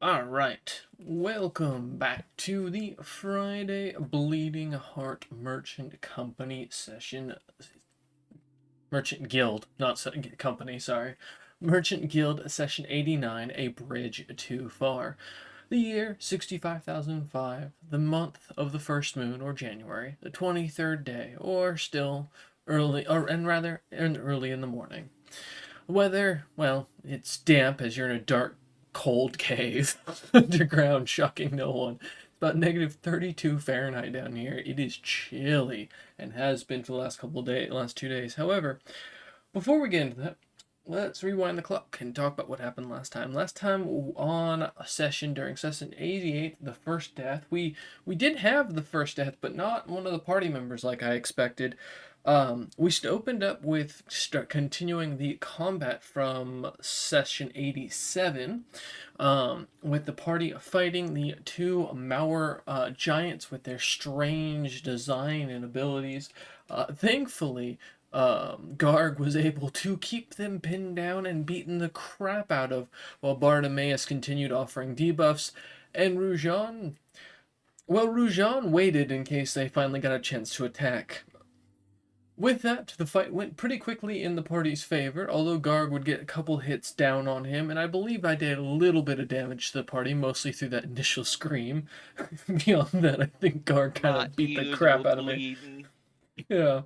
Alright, welcome back to the Friday Bleeding Heart Merchant Company session. Merchant Guild, not company, sorry. Merchant Guild session 89, A Bridge Too Far. The year 65,005, the month of the first moon, or January, the 23rd day, or still early, early in the morning. Weather, well, it's damp as you're in a dark, cold cave underground, shocking no one. It's about negative 32 Fahrenheit down here. It is chilly and has been for the last 2 days. However, before we get into that, let's rewind the clock and talk about what happened last time. Last time on a session during session 88, the first death, we did have the first death, but not one of the party members like I expected. We opened up with continuing the combat from session 87, with the party fighting the two Mauer giants with their strange design and abilities. Thankfully, Garg was able to keep them pinned down and beaten the crap out of, while Bartimaeus continued offering debuffs, and Roujon waited in case they finally got a chance to attack. With that, the fight went pretty quickly in the party's favor, although Garg would get a couple hits down on him, and I believe I did a little bit of damage to the party, mostly through that initial scream. Beyond that, I think Garg kind Not of beat the usual crap out of me. bleeding. Yeah.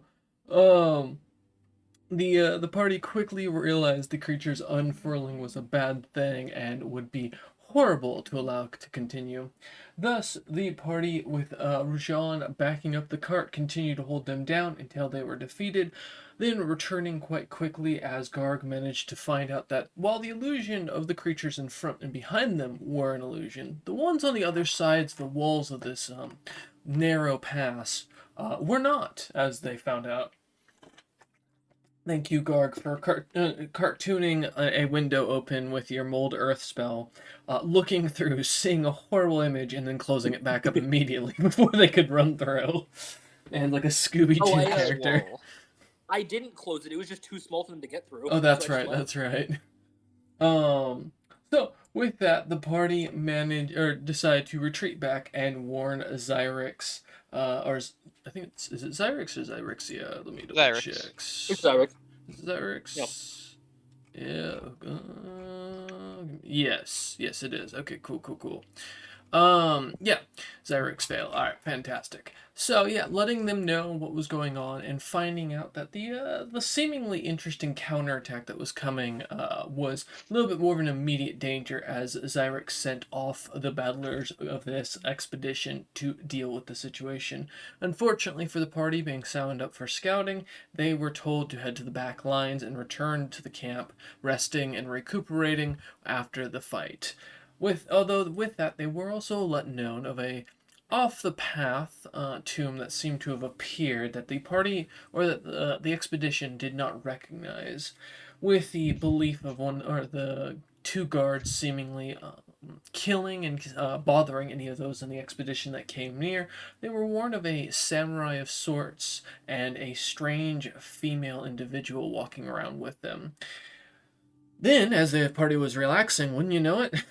Um, the party quickly realized the creature's unfurling was a bad thing and would be horrible to allow to continue. Thus, the party with Rujan backing up the cart continued to hold them down until they were defeated, then returning quite quickly as Garg managed to find out that while the illusion of the creatures in front and behind them were an illusion, the ones on the other sides, the walls of this narrow pass, were not, as they found out. Thank you, Garg, for cartooning a window open with your Mold Earth spell, looking through, seeing a horrible image, and then closing it back up immediately before they could run through. And like a Scooby-Doo character. I didn't close it. It was just too small for them to get through. Oh, that's right, that's right. So, with that, the party decided to retreat back and warn Xyrix, I think is it Xyrix or Xyrixia? Let me double Xyrix. check. It's Xyrix. Xyrix? Yep. Yeah. Yes, it is. Okay, cool. Yeah, Xyrix fail. Alright, fantastic. So yeah, letting them know what was going on and finding out that the seemingly interesting counterattack that was coming was a little bit more of an immediate danger, as Xyrix sent off the battlers of this expedition to deal with the situation. Unfortunately for the party being signed up for scouting, they were told to head to the back lines and return to the camp, resting and recuperating after the fight. Although with that, they were also let known of a off-the-path tomb that seemed to have appeared that the party, or that the expedition did not recognize, with the belief of one or the two guards seemingly killing and bothering any of those in the expedition that came near. They were warned of a samurai of sorts and a strange female individual walking around with them. Then, as the party was relaxing, wouldn't you know it,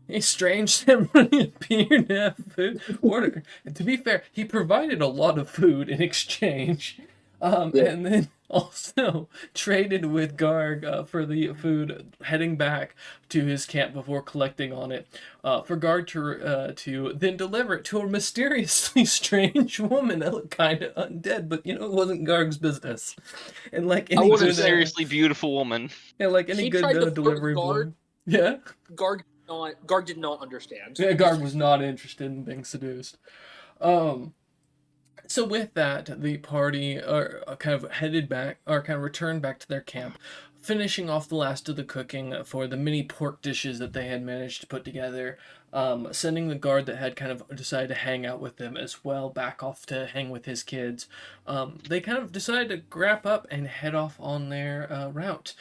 a strange samurai appeared to have food order. And to be fair, he provided a lot of food in exchange, and then also traded with Garg for the food, heading back to his camp before collecting on it, for Garg to then deliver it to a mysteriously strange woman that looked kind of undead, but it wasn't Garg's business. And like any good, seriously beautiful woman. Yeah, like any good delivery boy. Yeah. Garg did not understand. Yeah, Garg was not interested in being seduced. So with that, the party are kind of headed back, or kind of returned back to their camp, finishing off the last of the cooking for the mini pork dishes that they had managed to put together, sending the guard that had kind of decided to hang out with them as well back off to hang with his kids. They kind of decided to wrap up and head off on their route.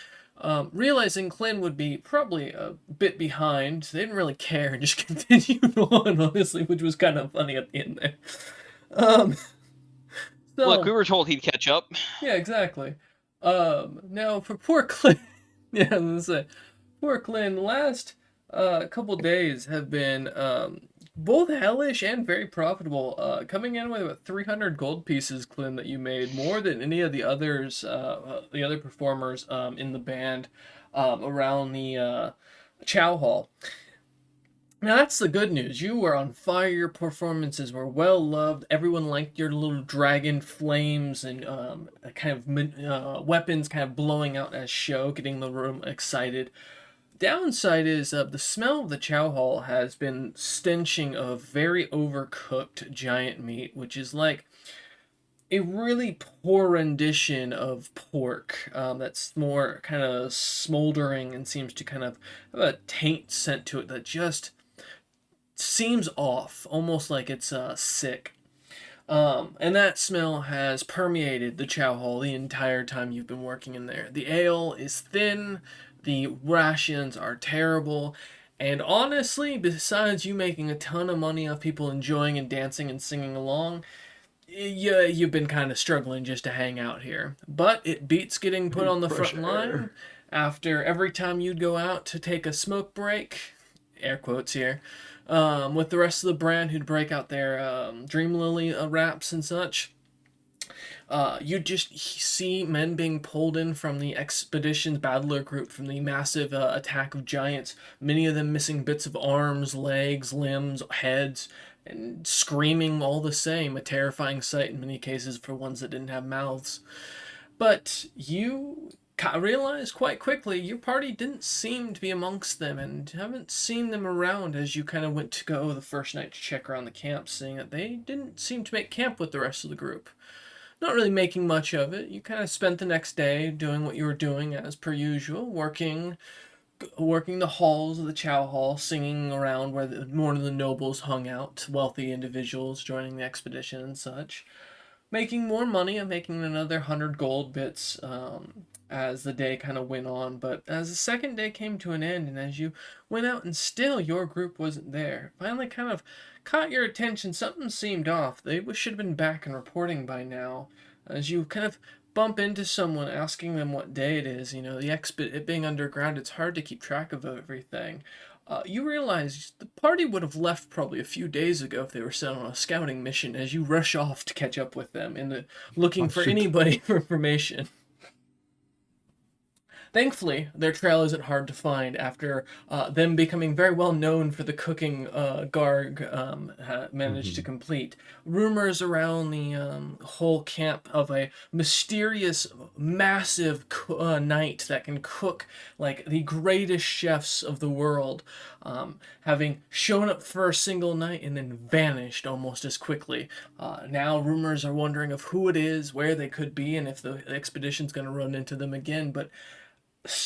Realizing Clint would be probably a bit behind, they didn't really care and just continued on, honestly, which was kind of funny at the end there. So, look, we were told he'd catch up. Yeah, exactly. Now for poor Clint, yeah, I was gonna say, poor Clint, last couple days have been both hellish and very profitable. Coming in with about 300 gold pieces, Clint, that you made, more than any of the others, the other performers in the band around the Chow Hall. Now that's the good news. You were on fire. Your performances were well loved. Everyone liked your little dragon flames and kind of weapons kind of blowing out as show, getting the room excited. Downside is the smell of the chow hall has been stenching of very overcooked giant meat, which is like a really poor rendition of pork that's more kind of smoldering and seems to kind of have a taint scent to it that just seems off, almost like it's sick. And that smell has permeated the chow hall the entire time you've been working in there. The ale is thin, the rations are terrible, and honestly, besides you making a ton of money off people enjoying and dancing and singing along, you've been kind of struggling just to hang out here. But it beats getting put on the Fresh front line air. after every time you'd go out to take a smoke break, air quotes here, with the rest of the brand who'd break out their Dream Lily wraps and such. You just see men being pulled in from the expedition's battler group from the massive attack of giants, many of them missing bits of arms, legs, limbs, heads, and screaming all the same, a terrifying sight in many cases for ones that didn't have mouths. But you realize quite quickly your party didn't seem to be amongst them and haven't seen them around as you kind of went to go the first night to check around the camp, seeing that they didn't seem to make camp with the rest of the group. Not really making much of it. You kind of spent the next day doing what you were doing as per usual, working the halls of the Chow Hall, singing around where more of the nobles hung out, wealthy individuals joining the expedition and such, making more money and making another 100 gold bits as the day kind of went on. But as the second day came to an end and as you went out and still your group wasn't there, finally kind of caught your attention. Something seemed off. They should have been back and reporting by now. As you kind of bump into someone asking them what day it is, it being underground, it's hard to keep track of everything. You realize the party would have left probably a few days ago if they were sent on a scouting mission as you rush off to catch up with them looking Oh, for shoot. anybody for information. Thankfully, their trail isn't hard to find after them becoming very well known for the cooking Garg managed to complete. Rumors around the whole camp of a mysterious, massive knight that can cook like the greatest chefs of the world, having shown up for a single night and then vanished almost as quickly. Now rumors are wondering of who it is, where they could be, and if the expedition's going to run into them again, but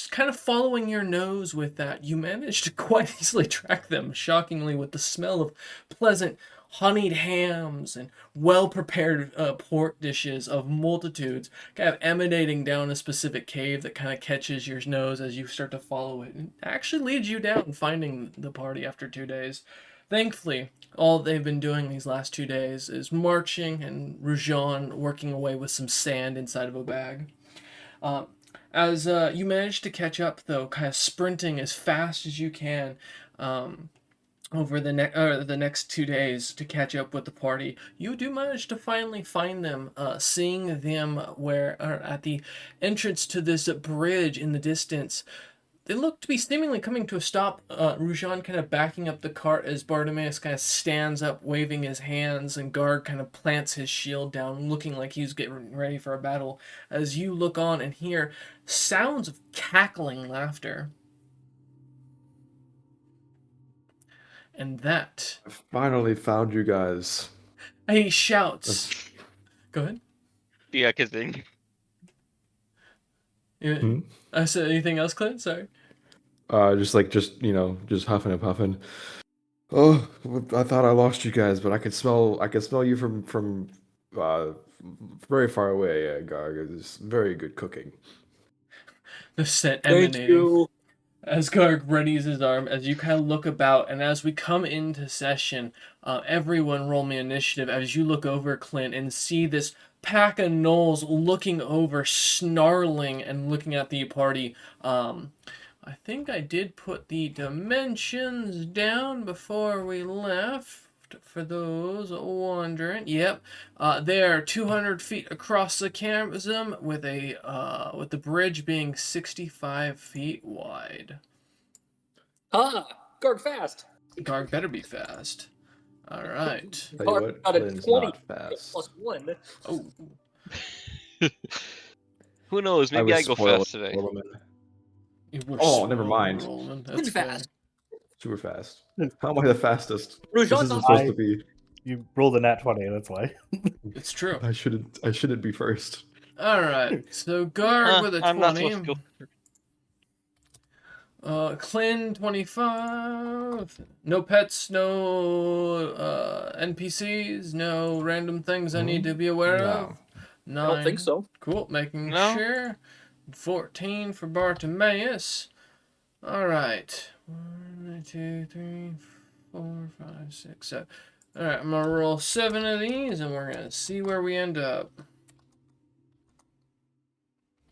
kind of following your nose with that, you managed to quite easily track them, shockingly, with the smell of pleasant honeyed hams and well prepared pork dishes of multitudes kind of emanating down a specific cave that kind of catches your nose as you start to follow it and actually leads you down finding the party after 2 days. Thankfully, all they've been doing these last 2 days is marching and Rujan working away with some sand inside of a bag. As you manage to catch up, though, kind of sprinting as fast as you can over the next 2 days to catch up with the party, you do manage to finally find them, seeing them at the entrance to this bridge in the distance. They look to be seemingly coming to a stop. Rujan kind of backing up the cart as Bartimaeus kind of stands up, waving his hands, and Guard kind of plants his shield down, looking like he's getting ready for a battle. As you look on and hear sounds of cackling laughter. And that, I finally found you guys. he shouts. Go ahead. Yeah, kissing. Hmm? I said anything else, Clint? Sorry. Just huffing and puffing. Oh, I thought I lost you guys, but I could smell you from uh very far away. Garg, it's very good cooking. The scent Thank emanating. you. As Garg readies his arm, as you kind of look about, and as we come into session, everyone roll me initiative as you look over Clint and see this pack of gnolls looking over, snarling and looking at the party. I think I did put the dimensions down before we left. For those wondering, yep, they are 200 feet across the chasm with the bridge being 65 feet wide. Garg fast. Garg better be fast. All right. Tell you Garg what, got a Flynn's 20 not fast. +1. Oh, Who knows? I Maybe I was go spoiled fast today. for a woman. you were Oh, never spoiled, mind. Roland. That's Flynn's fair. fast. Super fast. How am I the fastest? This Rujan's isn't not supposed I- to be. You rolled a nat 20, that's why. It's true. I shouldn't be first. All right. So Garg with a 20. I'm not supposed to go. Clin 25. No pets, no NPCs, no random things I need to be aware of. No. 9. I don't think so. Cool, making No? sure. 14 for Bartimaeus. All right. 1, 2, 3, 4, 5, 6, 7. All right, I'm gonna roll 7 of these, and we're gonna see where we end up.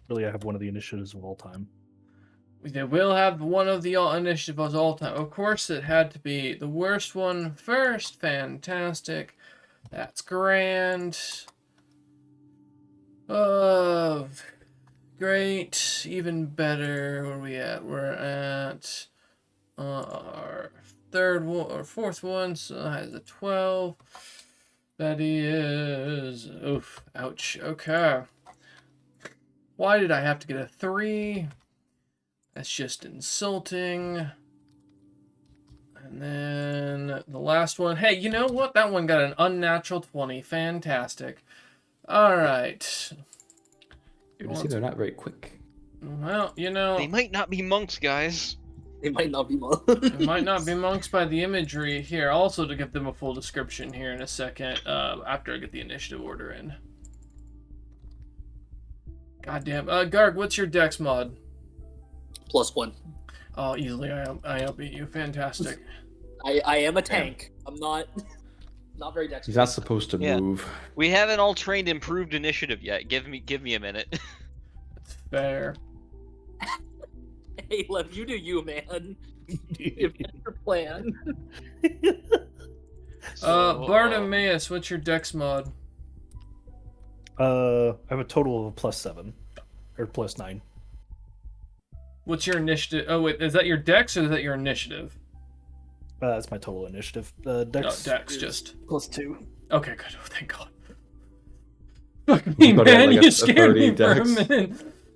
Really, I have one of the initiatives of all time. They will have one of the all initiative of all time. Of course, it had to be the worst one first. Fantastic. That's grand. Great. Even better. Where are we at? We're at our third one or fourth one. So that has a 12. That is. Oof. Ouch. Okay. Why did I have to get a 3? That's just insulting. And then the last one. Hey, you know what? That one got an unnatural 20. Fantastic. All right. You see, they're not very quick. Well, you know, They might not be monks, guys. They might not be monks. it might not be monks by the imagery here. Also, to give them a full description here in a second, after I get the initiative order in. Goddamn. Garg, what's your dex mod? +1. Oh, easily. I outbeat you. Fantastic. I am a tank. I'm not very He's dexterous. not supposed to Yeah. move. We haven't all trained improved initiative yet. Give me a minute. That's fair. Hey, Lev, you do you, man. If that's your plan. Bartimaeus, what's your dex mod? I have a total of a +7 or +9. What's your initiative? Oh, wait, is that your dex or is that your initiative? That's my total initiative. Dex, Dex, just. +2. Okay, good. Oh, thank God. Fuck me, You probably had, man. like, You a scared me 30 for a dex. minute.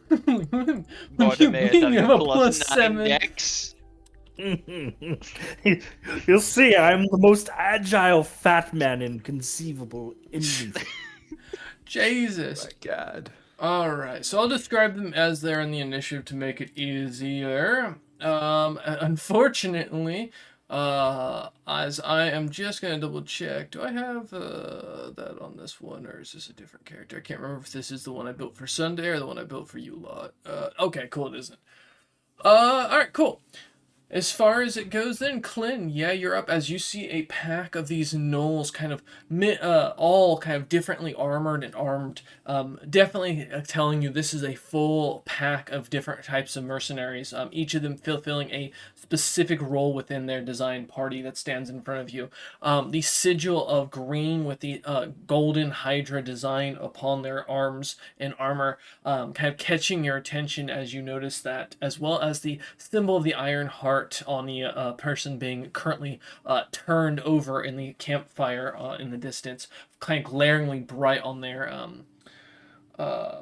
What God, you man, mean having you have a a plus +9 7? dex. You'll see, I'm the most agile fat man inconceivable in me. Jesus. My God. Alright, so I'll describe them as they're in the initiative to make it easier. Unfortunately, as I am just going to double check, do I have that on this one, or is this a different character? I can't remember if this is the one I built for Sunday or the one I built for you lot. Okay, cool, it isn't. Alright, cool. As far as it goes then, Clint, yeah, you're up as you see a pack of these gnolls kind of all kind of differently armored and armed. Definitely telling you this is a full pack of different types of mercenaries, each of them fulfilling a specific role within their design party that stands in front of you. The sigil of green with the golden Hydra design upon their arms and armor kind of catching your attention as you notice that, as well as the symbol of the Iron Heart on the person being currently turned over in the campfire in the distance, kind of glaringly bright on their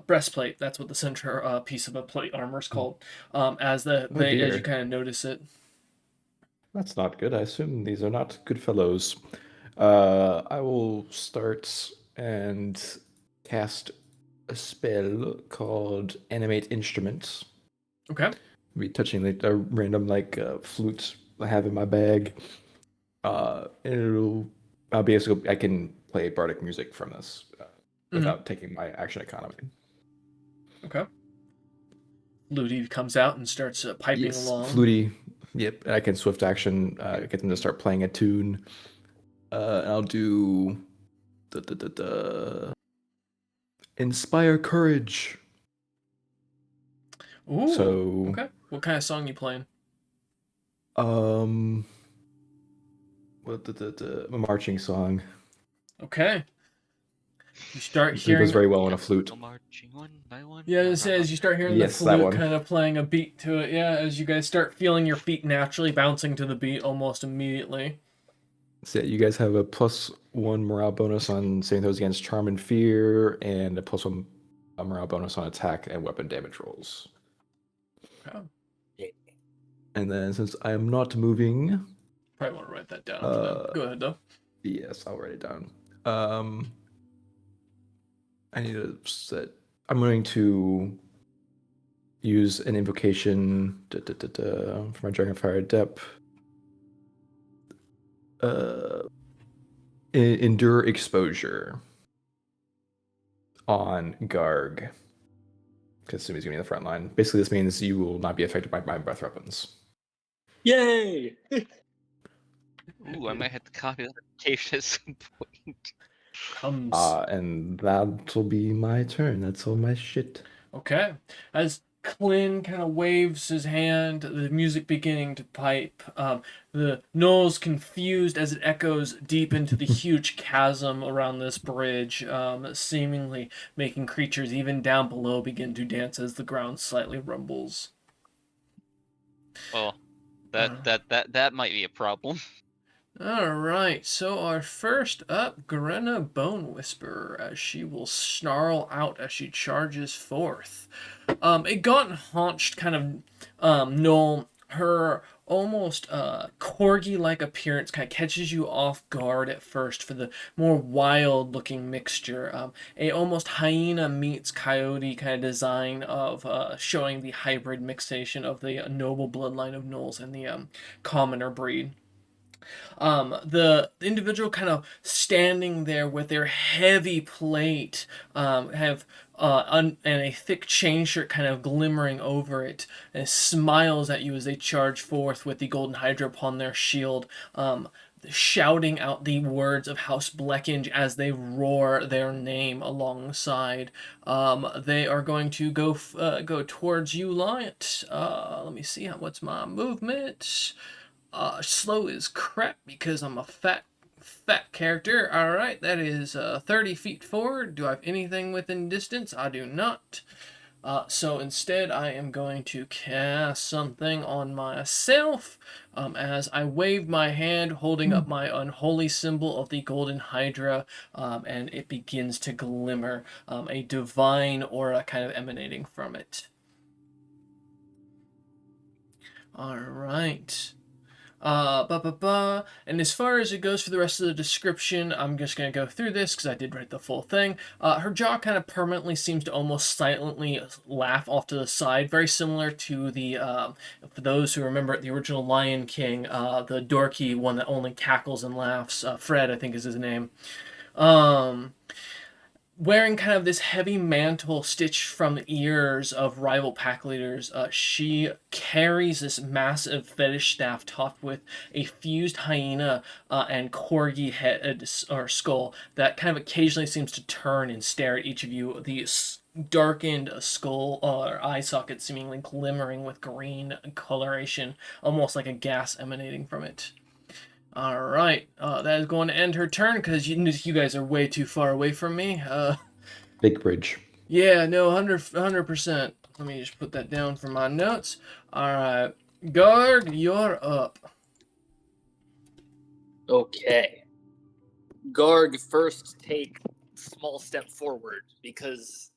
breastplate. That's what the center piece of a plate armor is called. As as dear. you kind of notice it. That's not good. I assume these are not good fellows. I will start and cast a spell called Animate Instruments. Okay. Be touching like a random flute I have in my bag. I'll basically I can play bardic music from this without taking my action economy. Okay. Ludi comes out and starts piping Yes, along. fluty. Yep, and I can swift action get them to start playing a tune. And I'll do Inspire Courage. Ooh. So Okay. What kind of song you playing? What a marching song. Okay. You start It hearing. goes very well on a flute. Marching one by one. Yeah, it says you start hearing Yes, the that flute one. kind of playing a beat to it. Yeah, as you guys start feeling your feet naturally bouncing to the beat almost immediately. So yeah, you guys have a +1 morale bonus on saving throws against charm and fear, and a +1 morale bonus on attack and weapon damage rolls. Okay. And then since I am not moving, Probably want to write that down for them. Go ahead though. yes, I'll write it down. I need to set. I'm going to use an invocation for my Dragonfire Adept. Endure exposure on Garg. Because he's gonna be in the front line. Basically, this means you will not be affected by my breath weapons. Yay! Ooh, I might have to copy that invocation at some point. Comes. And that'll be my turn. That's all my shit. Okay. As Clint kind of waves his hand, the music beginning to pipe. The Knowles confused as it echoes deep into the huge chasm around this bridge, seemingly making creatures even down below begin to dance as the ground slightly rumbles. Well, that might be a problem. Alright, so our first up, Grenna Bone Whisperer, as she will snarl out as she charges forth. A gaunt-haunched kind of gnoll, her almost corgi-like appearance kind of catches you off guard at first for the more wild-looking mixture. A almost hyena meets coyote kind of design of showing the hybrid mixation of the noble bloodline of gnolls and the commoner breed. The individual kind of standing there with their heavy plate, and a thick chain shirt kind of glimmering over it, and smiles at you as they charge forth with the golden hydra upon their shield, shouting out the words of House Blackinge as they roar their name alongside. They are going to go towards you, Liant. Let me see what's my movement. Slow as crap because I'm a fat character. Alright, that is 30 feet forward. Do I have anything within distance? I do not. So instead, I am going to cast something on myself as I wave my hand, holding up my unholy symbol of the Golden Hydra, and it begins to glimmer, a divine aura kind of emanating from it. Alright. And as far as it goes for the rest of the description, I'm just going to go through this because I did write the full thing. Her jaw kind of permanently seems to almost silently laugh off to the side, very similar to the, for those who remember the original Lion King, the dorky one that only cackles and laughs, Fred, I think is his name. Wearing kind of this heavy mantle stitched from the ears of rival pack leaders, she carries this massive fetish staff topped with a fused hyena and corgi head or skull that kind of occasionally seems to turn and stare at each of you. The darkened skull or eye socket seemingly glimmering with green coloration, almost like a gas emanating from it. Alright, that is going to end her turn because you guys are way too far away from me. Big bridge. Yeah, no, 100%. Let me just put that down for my notes. Alright, Garg, you're up. Okay. Garg first take small step forward because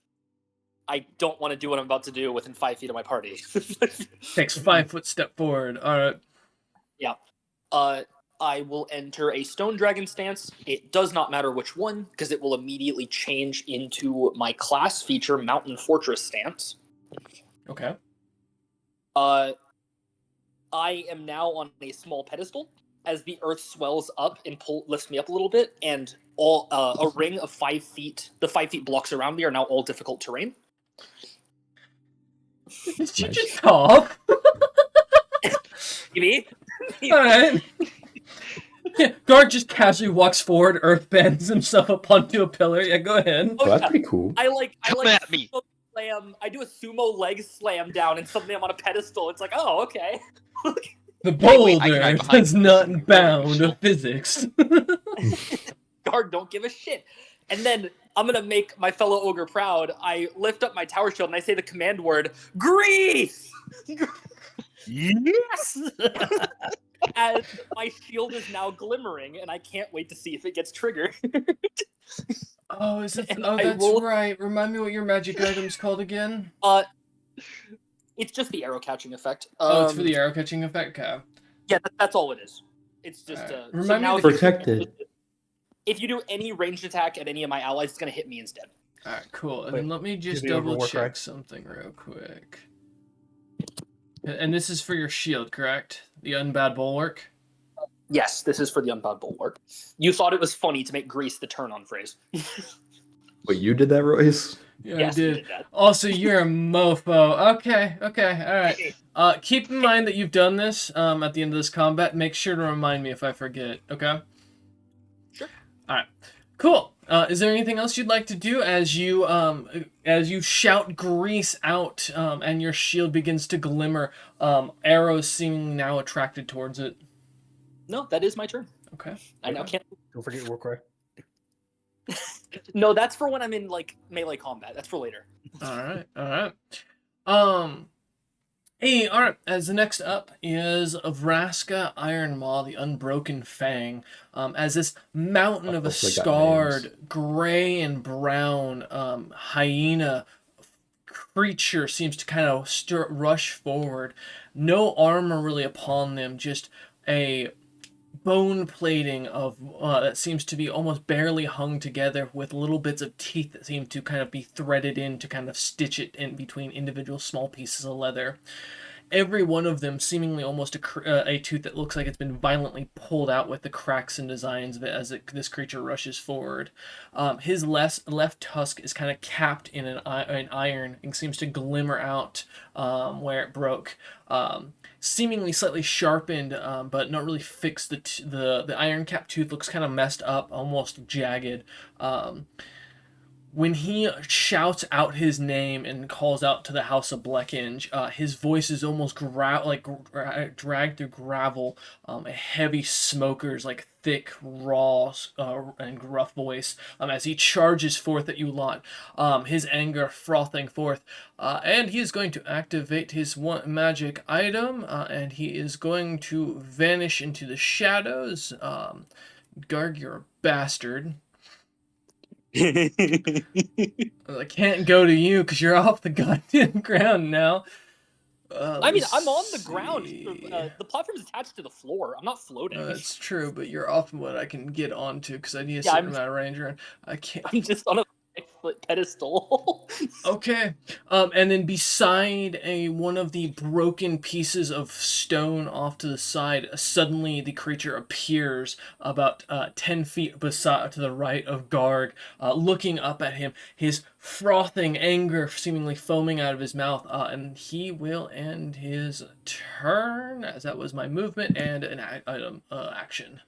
I don't want to do what I'm about to do within 5 feet of my party. Takes 5-foot step forward. Alright. Yeah. I will enter a Stone Dragon stance. It does not matter which one, because it will immediately change into my class feature Mountain Fortress stance. Okay. I am now on a small pedestal as the earth swells up and lifts me up a little bit, and a ring of 5 feet. The 5 feet blocks around me are now all difficult terrain. Did you Nice. just talk? Maybe. Alright. Yeah, Garg just casually walks forward, earth bends himself up onto a pillar. Yeah, go ahead. Oh, that's pretty cool. I like Come like at me. slam. I do a sumo leg slam down, and suddenly I'm on a pedestal. It's like, oh, okay. The wait, I can boulder hide behind does this not and bound roll. of physics. Guard don't give a shit. And then I'm gonna make my fellow ogre proud. I lift up my tower shield and I say the command word, Grease! Yes. As my shield is now glimmering, and I can't wait to see if it gets triggered. Oh, is it? And Oh, I that's roll- right. Remind me what your magic item's called again. It's just the arrow catching effect. Oh, it's for the arrow catching effect. Okay. Yeah, that's all it is. It's just Alright. so Remind me now of the- Protected. if you do any ranged attack at any of my allies, it's gonna hit me instead. All right, cool. And Wait, then let me just the overwar double check correct? something real quick. And this is for your shield, correct? The unbad bulwark. Yes, this is for the unbound bulwark. You thought it was funny to make Grease the turn-on phrase. Wait, you did that, Royce? Yeah, Yes, I we did. did that. Also, you're a mofo. Okay, all right. Keep in mind that you've done this at the end of this combat. Make sure to remind me if I forget, okay? Sure. All right, cool. Is there anything else you'd like to do as you shout Grease out and your shield begins to glimmer, arrows seemingly now attracted towards it? No, that is my turn. Okay. I now can't. Don't forget war cry. No, that's for when I'm in like melee combat. That's for later. All right. Hey, all right. As the next up is Vraska Ironmaw, the Unbroken Fang. As this mountain of a Hopefully got scarred, gray and brown hyena creature seems to kind of rush forward. No armor really upon them, just a bone plating of that seems to be almost barely hung together with little bits of teeth that seem to kind of be threaded in to kind of stitch it in between individual small pieces of leather. Every one of them seemingly almost a tooth that looks like it's been violently pulled out with the cracks and designs of it as this creature rushes forward. His left tusk is kind of capped in an iron and seems to glimmer out where it broke. Seemingly slightly sharpened, but not really fixed. The iron capped tooth looks kind of messed up, almost jagged. When he shouts out his name and calls out to the House of Blackinge, his voice is almost dragged through gravel. A heavy smoker's like thick, raw, and gruff voice as he charges forth at you lot, his anger frothing forth. And he is going to activate his one magic item, and he is going to vanish into the shadows. Garg, you're a bastard. I can't go to you because you're off the goddamn ground now. I mean, I'm on the let's ground. see. The platform's attached to the floor. I'm not floating. That's true, but you're off what I can get onto because I need a Yeah, certain I'm- amount of range. And I can't. I'm just on a 6-foot pedestal. Okay. And then beside one of the broken pieces of stone off to the side, suddenly the creature appears about 10 feet to the right of Garg, looking up at him, his frothing anger seemingly foaming out of his mouth, and he will end his turn, as that was my movement and an item action.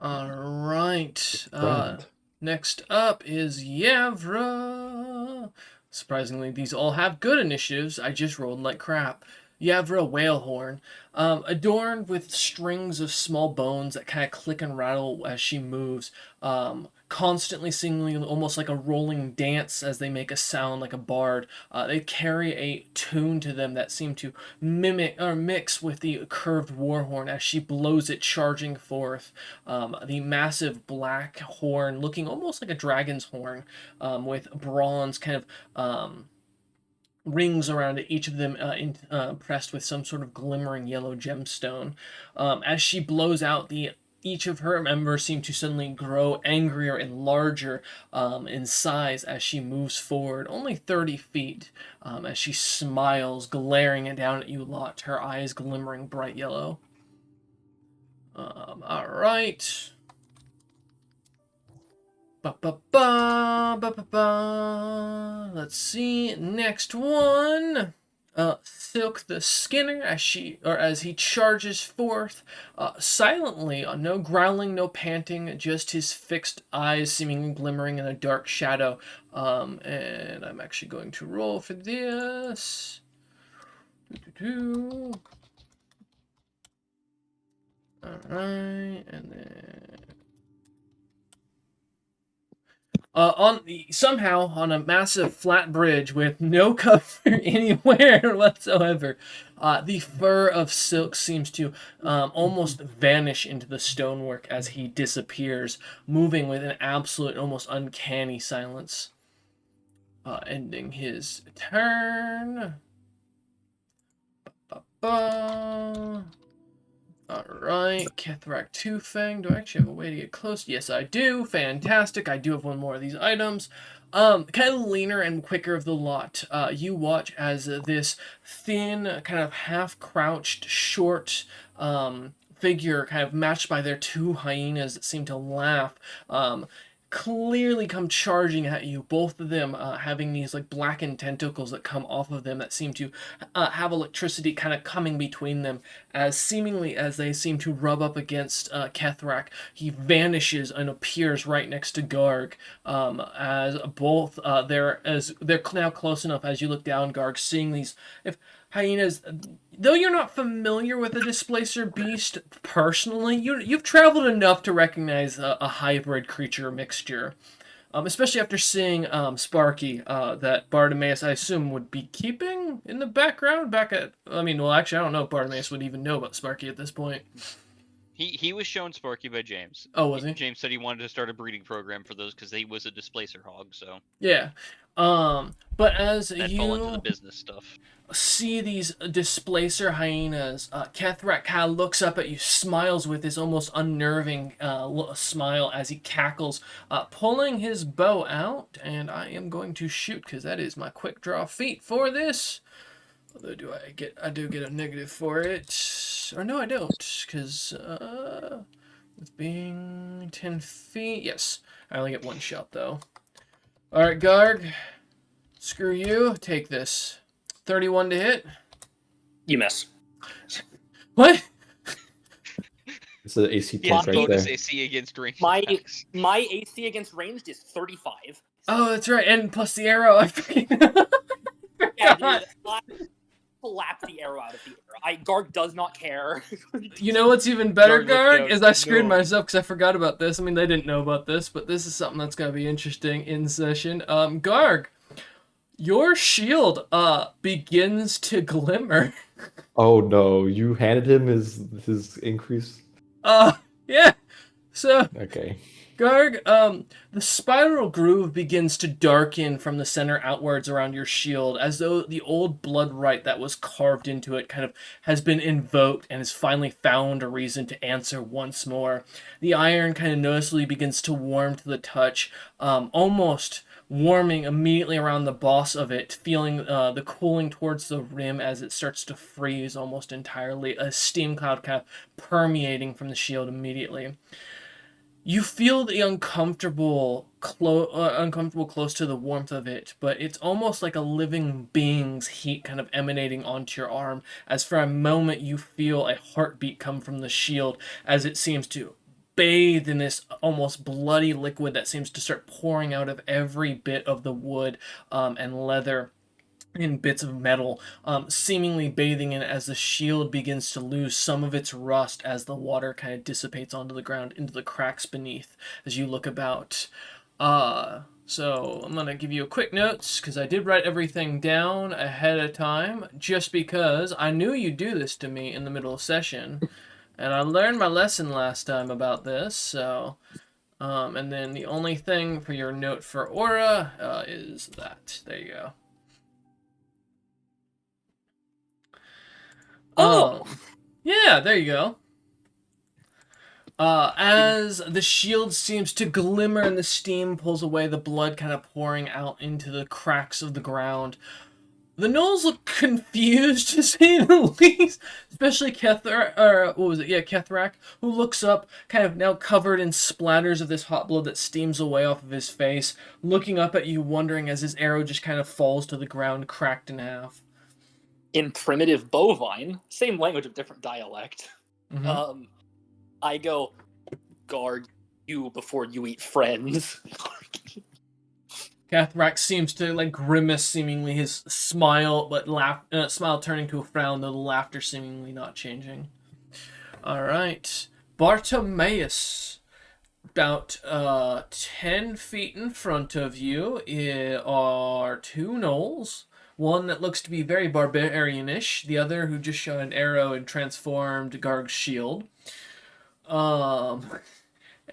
All right. Right. Next up is Yavra. Surprisingly, these all have good initiatives. I just rolled like crap. Yavra Whalehorn, adorned with strings of small bones that kind of click and rattle as she moves, constantly singing almost like a rolling dance as they make a sound like a bard. They carry a tune to them that seem to mimic or mix with the curved warhorn as she blows it charging forth. The massive black horn, looking almost like a dragon's horn, with bronze kind of rings around it, each of them pressed with some sort of glimmering yellow gemstone. As she blows out, each of her members seem to suddenly grow angrier and larger in size as she moves forward, only 30 feet, as she smiles, glaring down at you lot, her eyes glimmering bright yellow. All right. Let's see. Next one. Silk the Skinner as he charges forth, silently, no growling, no panting, just his fixed eyes seemingly glimmering in a dark shadow. And I'm actually going to roll for this. Alright, and then somehow on a massive flat bridge with no cover anywhere whatsoever, the fur of Silk seems to almost vanish into the stonework as he disappears, moving with an absolute, almost uncanny silence. Ending his turn. Ba-ba-ba. Alright, Kethrak Two-Fang. Do I actually have a way to get close? Yes, I do. Fantastic. I do have one more of these items. Kind of leaner and quicker of the lot. You watch as this thin, kind of half-crouched, short figure, kind of matched by their two hyenas that seem to laugh, clearly come charging at you, both of them having these like blackened tentacles that come off of them that seem to have electricity kind of coming between them, as seemingly as they seem to rub up against Kethrak, he vanishes and appears right next to Garg, as both they're now close enough as you look down, Garg, seeing these hyenas. Though you're not familiar with the Displacer beast personally, you've traveled enough to recognize a hybrid creature mixture. Especially after seeing Sparky, that Bartimaeus, I assume, would be keeping in the background I mean, well, actually, I don't know if Bartimaeus would even know about Sparky at this point. He was shown Sparky by James. Oh, was he? James said he wanted to start a breeding program for those because he was a displacer hog, so... Yeah. But as that you... fall into the business stuff. See these displacer hyenas, Kethrak kind of looks up at you, smiles with this almost unnerving smile as he cackles, pulling his bow out, and I am going to shoot because that is my quick draw feat for this. Although I do get a negative for it, or no, I don't, because with being 10 feet, yes, I only get one shot though. All right, Garg, screw you, take this. 31 to hit. You miss. What? It's an AC Yeah, test right bonus there. AC against range My attacks. my AC against ranged is 35. Oh, that's right. And plus the arrow. I forget. Yeah, dude, I slapped the arrow out of the air. Garg does not care. You know what's even better, Garg looked Garg, down. is I screwed No. myself because I forgot about this. I mean, they didn't know about this, but this is something that's going to be interesting in session. Garg, your shield begins to glimmer. Oh no, you handed him his increase? Yeah. So, Okay. Garg, the spiral groove begins to darken from the center outwards around your shield, as though the old blood right that was carved into it kind of has been invoked and has finally found a reason to answer once more. The iron kind of noticeably begins to warm to the touch, almost warming immediately around the boss of it, feeling the cooling towards the rim as it starts to freeze almost entirely, a steam cloud kind of permeating from the shield immediately. You feel the uncomfortable close to the warmth of it, but it's almost like a living being's heat kind of emanating onto your arm, as for a moment you feel a heartbeat come from the shield as it seems to bathe in this almost bloody liquid that seems to start pouring out of every bit of the wood and leather in bits of metal, seemingly bathing in it as the shield begins to lose some of its rust as the water kind of dissipates onto the ground into the cracks beneath as you look about. So I'm going to give you a quick notes because I did write everything down ahead of time just because I knew you'd do this to me in the middle of session. And I learned my lesson last time about this, so... and then the only thing for your note for aura is that. There you go. Oh! Yeah, there you go. As the shield seems to glimmer and the steam pulls away, the blood kind of pouring out into the cracks of the ground. The gnolls look confused, to say the least. Especially Kethrak, who looks up, kind of now covered in splatters of this hot blood that steams away off of his face, looking up at you, wondering as his arrow just kind of falls to the ground, cracked in half. in primitive bovine, same language of different dialect. Mhm. I go, guard you before you eat friends. Cathrax seems to like grimace, seemingly his smile, but smile turning to a frown, though the laughter seemingly not changing. All right, Bartimaeus, about 10 feet in front of you are two gnolls. One that looks to be very barbarianish, the other who just shot an arrow and transformed Garg's shield.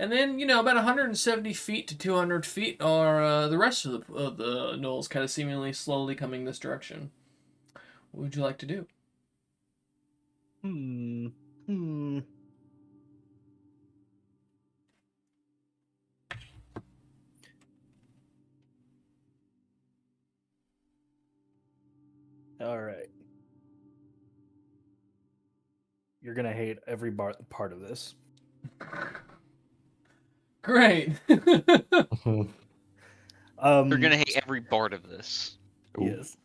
And then, about 170 feet to 200 feet are the rest of the gnolls, kind of seemingly slowly coming this direction. What would you like to do? All right. You're gonna hate every part of this. Great. Mhm. You're gonna hate every part of this. Ooh. Yes.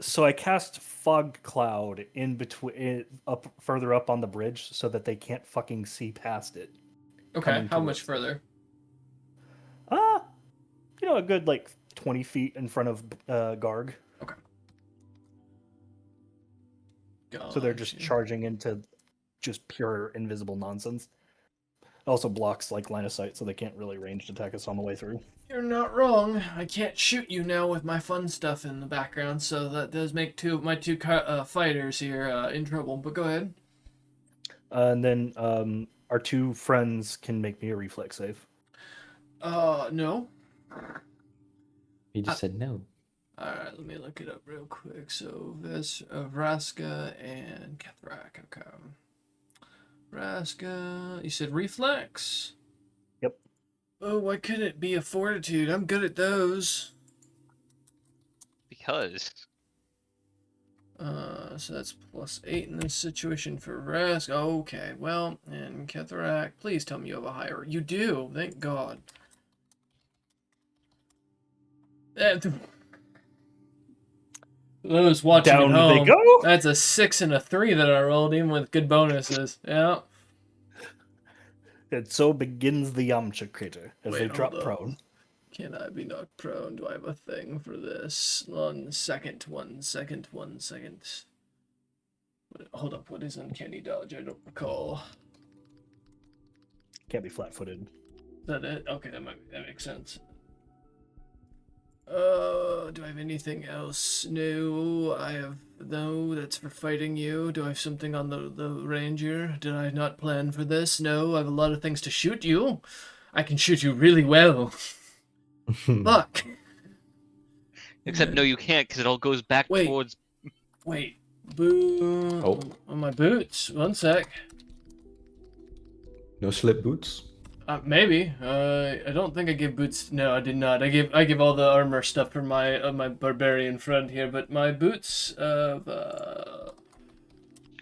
So I cast fog cloud in between, up further up on the bridge, so that they can't fucking see past it. Okay, Coming how much towards further? A good like 20 feet in front of Garg. Okay. So they're just Gotcha. charging into just pure invisible nonsense. Also blocks like line of sight, so they can't really ranged attack us on the way through. You're not wrong. I can't shoot you now with my fun stuff in the background, so that does make my two fighters here in trouble. But go ahead. And then our two friends can make me a reflex save. No. He just said no. Alright, let me look it up real quick. So, Vraska and Kethrak. Okay. Vraska, you said reflex? Yep. Oh, why couldn't it be a fortitude? I'm good at those. Because So that's +8 in this situation for Vraska. Okay, well, and Kethrak, please tell me you have a higher. You do, thank God. Those watching Down at home, they go. that's a 6 and a 3 that I rolled, even with good bonuses. Yeah. And so begins the Yamcha critter as Wait, they drop hold up. prone. Can I be knocked prone? Do I have a thing for this? 1 second, 1 second, 1 second. Hold up, what is uncanny dodge? I don't recall. Can't be flat-footed. Is that it? Okay, that makes sense. Do I have anything else? No, I have no. That's for fighting you. Do I have something on the ranger? Did I not plan for this? No, I have a lot of things to shoot you. I can shoot you really well. Fuck. except no, you can't because it all goes back Wait. towards. Wait. Oh. On my boots. 1 sec. No slip boots. Maybe. I don't think I gave boots. No, I did not. I give all the armor stuff for my barbarian friend here, but my boots of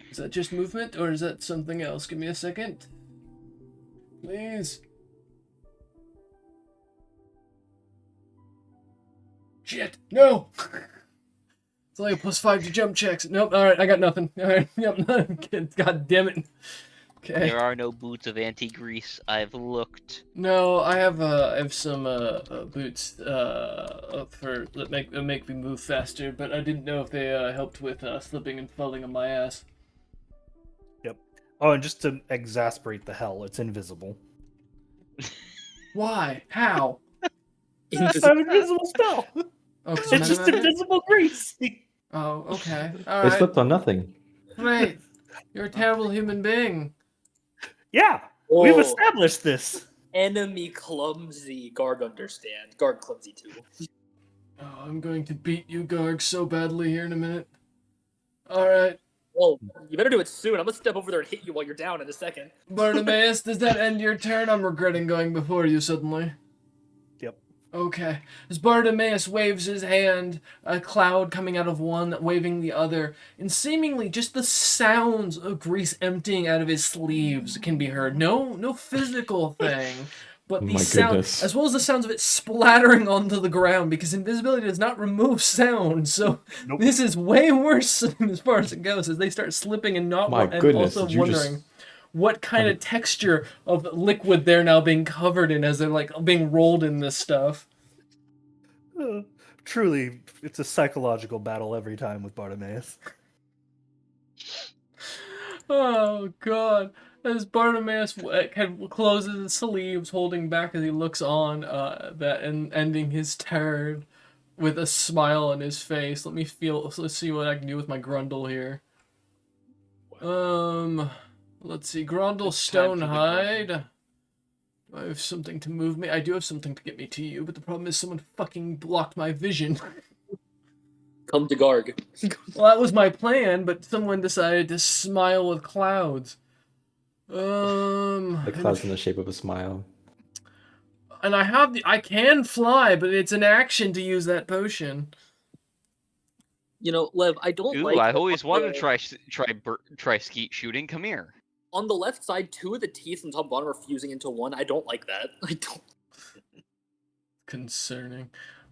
is that just movement or is that something else? Give me a second, please. Shit! No. It's only a +5 to jump checks. Nope. All right, I got nothing. All right. Yep. God damn it. Okay. There are no boots of anti-grease. I've looked. No, I have some boots that make me move faster, but I didn't know if they helped with slipping and falling on my ass. Yep. Oh, and just to exasperate the hell, it's invisible. Why? How? It's an invisible spell. Oh, 'cause It's I'm just invisible grease. Oh, okay. All They right. slipped on nothing. Great. You're a terrible human being. Yeah, Oh, we've established this. enemy clumsy. Garg understand. Garg clumsy too. Oh, I'm going to beat you, Garg, so badly here in a minute. All right. Well, you better do it soon. I'm gonna step over there and hit you while you're down in a second. Bartimaeus, does that end your turn? I'm regretting going before you suddenly. Yep. Okay. As Bartimaeus waves his hand, a cloud coming out of one, waving the other, and seemingly just the sounds of grease emptying out of his sleeves can be heard. No physical thing, but the My sound, goodness. as well as the sounds of it splattering onto the ground, because invisibility does not remove sound. So Nope. this is way worse as far as it goes, as they start slipping and not My and goodness, also did you just wondering what kind have of texture of liquid they're now being covered in as they're like being rolled in this stuff. Truly, it's a psychological battle every time with Bartimaeus. Oh God! As Bartimaeus closes his sleeves, holding back as he looks on, that and ending his turn with a smile on his face. Let's see what I can do with my Grundle here. Let's see. Grundle It's time for the Stonehide. Do I have something to move me? I do have something to get me to you, but the problem is someone fucking blocked my vision. Come to Garg. Well, that was my plan, but someone decided to smile with clouds. the clouds in the shape of a smile? And I can fly, but it's an action to use that potion. You know, Lev, I don't Ooh, like. I've always wanted to the- try skeet shooting. Come here. On the left side, 2 of the teeth on top and bottom are fusing into 1. I don't like that. I don't. Concerning.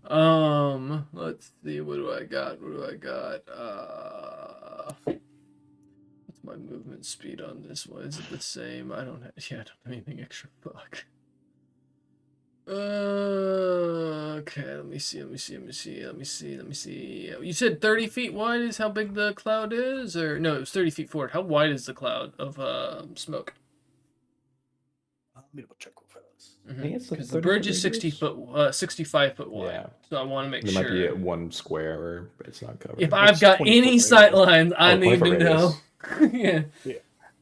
Let's see. What do I got? What's my movement speed on this one? Is it the same? I don't have anything extra. Fuck. Okay, let me see. You said 30 feet wide is how big the cloud is? Or no, it was 30 feet forward. How wide is the cloud of smoke? Let me double check real fast. I think it's like Because the 30 bridge foot is 60 radius. foot, 65 foot wide. Yeah. So I want to make There sure. might be one square where it's not covered. If I've got 20 any foot sight radius. lines, I 20 need foot to know. Yeah.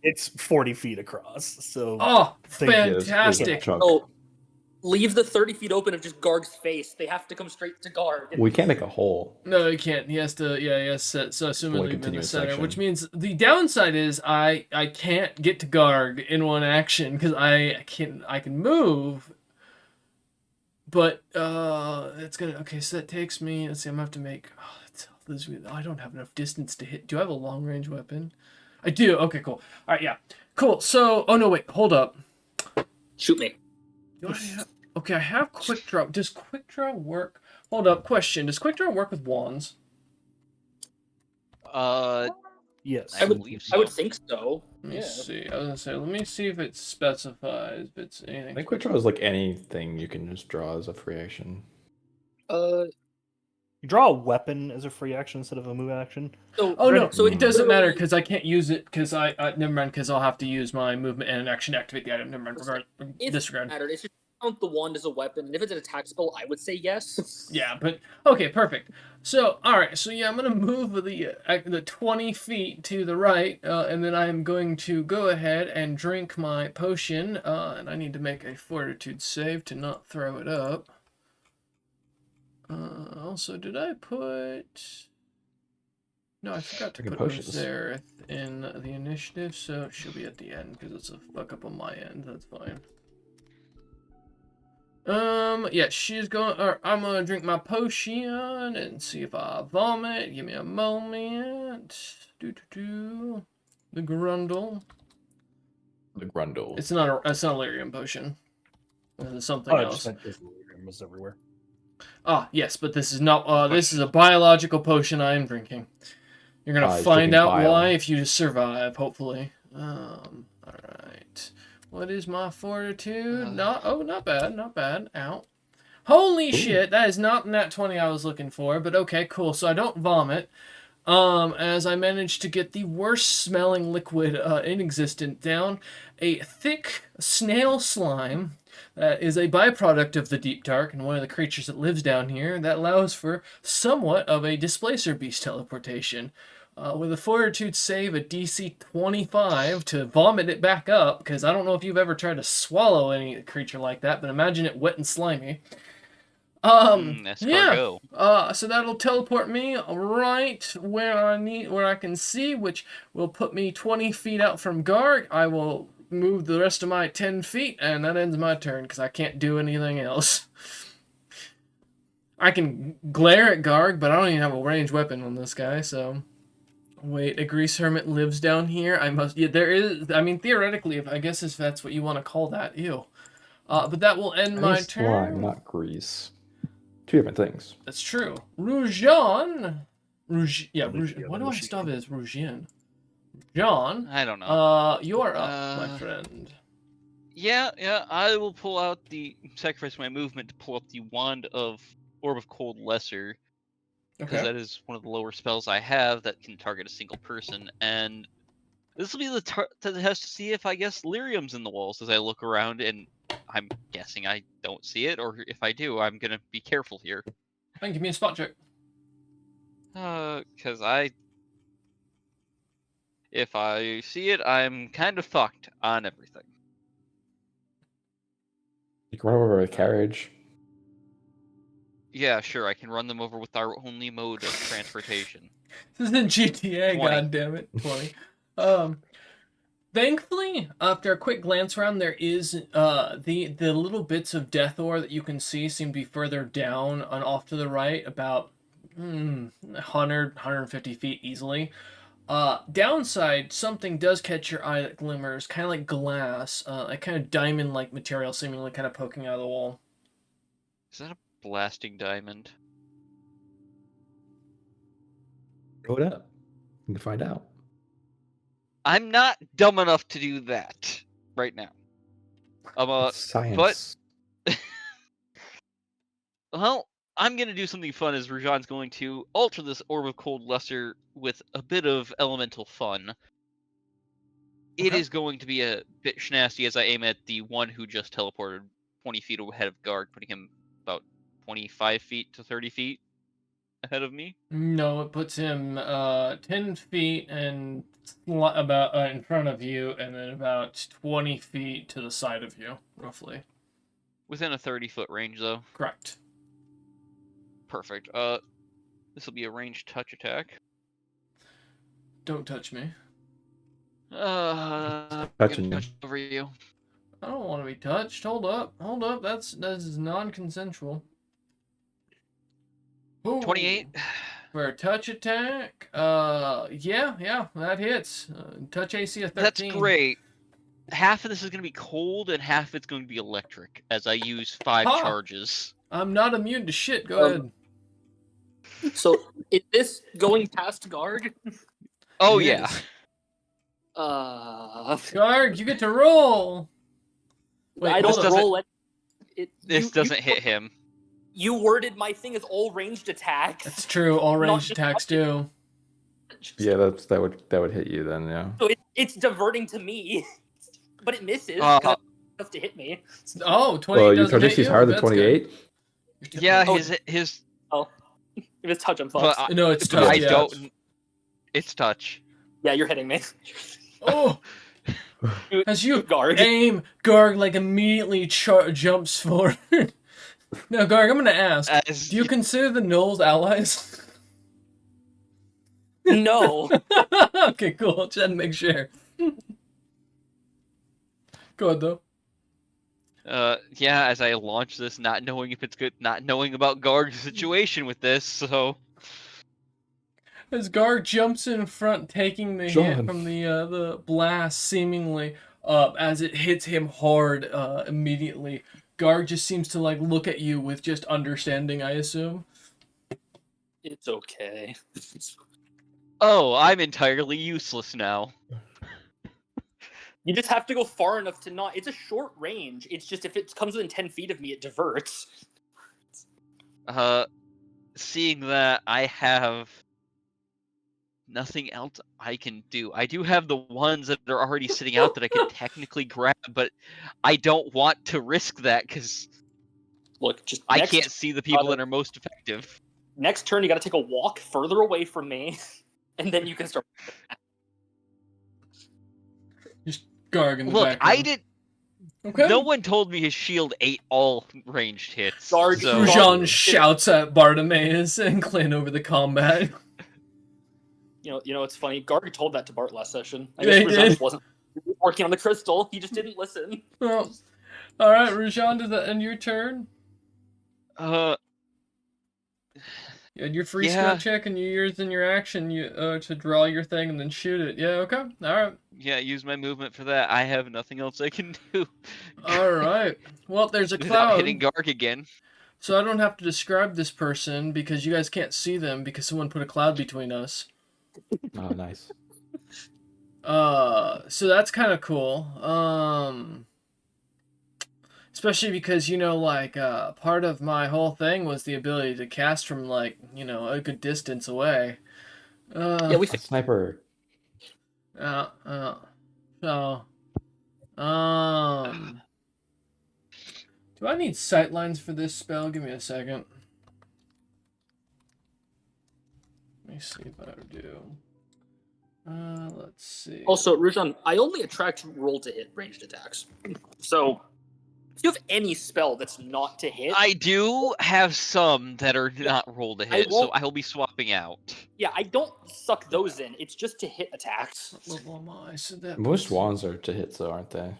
It's 40 feet across, so Oh, Thank you. fantastic. chunk. Oh, leave the 30 feet open of just Garg's face. They have to come straight to Garg. We can't make a hole. No, he can't. He has to. Yeah, he has to. So assuming Only leave him in the continuous center, section. which means the downside is I can't get to Garg in one action because I can move, but it's gonna. Okay, so that takes me. Let's see. I'm gonna have to make. I don't have enough distance to hit. Do I have a long range weapon? I do. Okay, cool. All right, yeah, cool. So, oh no, wait, hold up. Shoot me. Do I have? Okay, I have quick draw. Does quick draw work? Hold up. Question: does quick draw work with wands? yes. I believe so. I would think so. Let me Yeah. see. I was gonna say, let me see if it specifies if it's I anything. think quick draw is like anything you can just draw as a free action. You draw a weapon as a free action instead of a move action. So, Oh no, so it doesn't matter literally- because I can't use it because I never mind because I'll have to use my movement and an action to activate the item. Never mind. It Disregard. mattered. It's just count the wand as a weapon, and if it's an attack spell, I would say yes. Yeah, but okay, perfect. So all right, so yeah, I'm gonna move the 20 feet to the right, and then I'm going to go ahead and drink my potion, and I need to make a fortitude save to not throw it up. Also, did I put? No, I forgot to Drinking put potions. Ozerith in the initiative, so it should be at the end because it's a fuck up on my end. That's fine. Yeah, she's going. Or I'm gonna drink my potion and see if I vomit. Give me a moment. The Grundle. The Grundle. It's not a lyrium potion. It's something Oh, I else. just meant it was everywhere. Ah, yes, but this is not. This is a biological potion I am drinking. You're gonna He's find drinking out bile. why if you survive. Hopefully. All right. What is my fortitude? Not bad, not bad. Ow. Holy shit! That is not that 20 I was looking for. But okay, cool. So I don't vomit. As I managed to get the worst smelling liquid in existence down a thick snail slime. That is a byproduct of the deep dark and one of the creatures that lives down here that allows for somewhat of a displacer beast teleportation. With a fortitude save at DC 25 to vomit it back up, because I don't know if you've ever tried to swallow any creature like that, but imagine it wet and slimy. Escargot. Yeah. So that'll teleport me right where I can see, which will put me 20 feet out from Garg. I will move the rest of my 10 feet, and that ends my turn because I can't do anything else. I can glare at Garg, but I don't even have a ranged weapon on this guy, so. Wait, a grease hermit lives down here. I must. Yeah, there is. I mean, theoretically, if that's what you want to call that. Ew. But that will end I my use slime, turn. not grease. Two different things. That's true. Rougeon. Rouge. Yeah, Why do I stop it as Rougeon? I don't know. You're up, my friend. Yeah, I will pull out sacrifice my movement to pull up the Wand of Orb of Cold Lesser, because Okay. that is one of the lower spells I have that can target a single person, and this will be the test to see if I guess lyrium's in the walls as I look around, and I'm guessing I don't see it, or if I do, I'm gonna be careful here. Then give me a spot check. Because if I see it, I'm kind of fucked on everything. You can run over a carriage. Yeah, sure, I can run them over with our only mode of transportation. This isn't GTA, 20. God damn it. 20. Thankfully, after a quick glance around, there is the little bits of death ore that you can see seem to be further down and off to the right, about 150 feet easily. Downside, something does catch your eye that glimmers, kind of like glass, a kind of diamond-like material seemingly kind of poking out of the wall. Is that a blasting diamond? Throw it up. You can find out. I'm not dumb enough to do that right now. It's science. Well, I'm gonna do something fun as Rajan's going to alter this Orb of Cold Lesser with a bit of elemental fun. It Okay. is going to be a bit schnasty as I aim at the one who just teleported 20 feet ahead of Guard, putting him about 25 feet to 30 feet ahead of me. No, it puts him 10 feet and about in front of you, and then about 20 feet to the side of you, roughly. Within a 30-foot range, though. Correct. Perfect. This will be a ranged touch attack. Don't touch me. Touching you. Touch over you. I don't want to be touched. Hold up. That is non-consensual. Ooh. 28. For a touch attack, yeah, that hits. Touch AC of 13. That's great. Half of this is going to be cold, and half of it's going to be electric, as I use 5 Ha! charges. I'm not immune to shit. Go ahead. So is this going past Guard? Oh, It yeah. is. Garg, you get to roll. Wait, I hold don't up. roll it. This doesn't hit him. You worded my thing as all ranged attacks. That's true. All ranged attacks do. Yeah, that would hit you then. Yeah. So it's diverting to me, but it misses Uh, because it's enough to hit me. Oh, 28 Well, your doesn't touch hit AC is you? higher than That's good. 28. Yeah, Oh. his. If it's touch, I'm But fucked. No, it's but touch. I yeah. don't. It's touch. Yeah, you're hitting me. Oh, as you Guard. aim, Garg like immediately jumps forward. Now, Garg, I'm gonna ask: As do you consider the gnolls allies? No. Okay, cool. Just had to make sure. Go ahead, though. Yeah, as I launch this, not knowing if it's good, not knowing about Garg's situation with this, so. As Garg jumps in front, taking the hit John. from the blast, seemingly, as it hits him hard, immediately. Garg just seems to like look at you with just understanding, I assume. It's okay. Oh, I'm entirely useless now. You just have to go far enough to not. It's a short range. It's just if it comes within 10 feet of me, it diverts. Seeing that I have nothing else I can do. I do have the ones that are already sitting out that I could technically grab, but I don't want to risk that because Look, just I next, can't see the people that are most effective. next turn, you got to take a walk further away from me, and then you can start. Just Garg in the Look, background. I did. Okay. No one told me his shield ate all ranged hits. Guard- So Rujan shouts at Bartimaeus and Clint over the combat. You know, it's funny. Garg told that to Bart last session. I Yeah, guess he Rajan did. just wasn't working on the crystal. He just didn't listen. Well, all right, Rujan, does that end your turn? You had your free Yeah. scout check and you using your action to draw your thing and then shoot it. Yeah, okay. Alright. Yeah, use my movement for that. I have nothing else I can do. Alright. Well, there's a Without hitting cloud, Garg again. so I don't have to describe this person because you guys can't see them because someone put a cloud between us. Oh, nice. So that's kind of cool. Especially because, part of my whole thing was the ability to cast from, a good distance away. Yeah, we A sniper. So, do I need sightlines for this spell? Give me a second. Let me see if I do. Let's see. Also, Rujan, I only attract roll to hit ranged attacks. So, if you have any spell that's not to hit, I do have some that are not roll to hit, so won't- I will be swapping out. yeah, I don't suck those in. It's just to hit attacks. What level am I? So that Most wands are to hit, though, aren't they?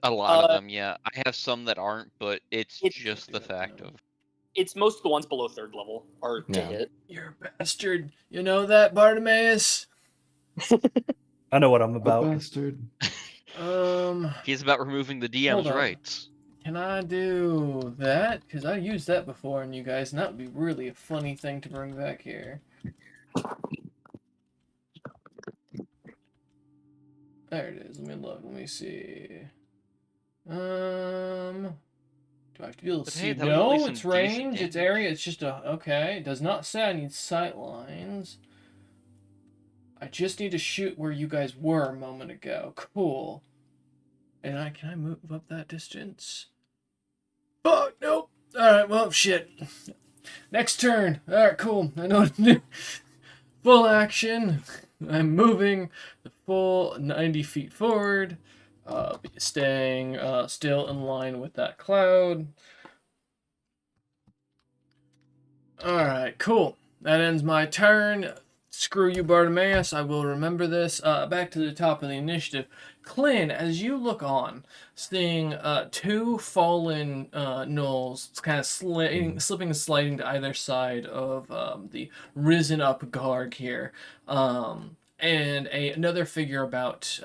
A lot of them, yeah. I have some that aren't, but it's It- just the fact of. It's most of the ones below 3rd level are to Yeah. hit. You're a bastard. You know that, Bartimaeus? I know what I'm A about. bastard. He's about removing the DM's Hold on. rights. Can I do that? Because I used that before on you guys, and that would be really a funny thing to bring back here. There it is. Let me look. Let me see. Do I have to be able to But see? hey, that was at least No, some it's decent range, it's damage. area, it's just okay. It does not say I need sight lines. I just need to shoot where you guys were a moment ago. Cool. And can I move up that distance? Oh, nope. Alright, well, shit. Next turn. Alright, cool. I know what to do. Full action. I'm moving the full 90 feet forward. Staying still in line with that cloud. Alright, cool. That ends my turn. Screw you, Bartimaeus. I will remember this. Back to the top of the initiative. Clint, as you look on, seeing two fallen gnolls kind of slipping and sliding to either side of the risen up Garg here. And another figure about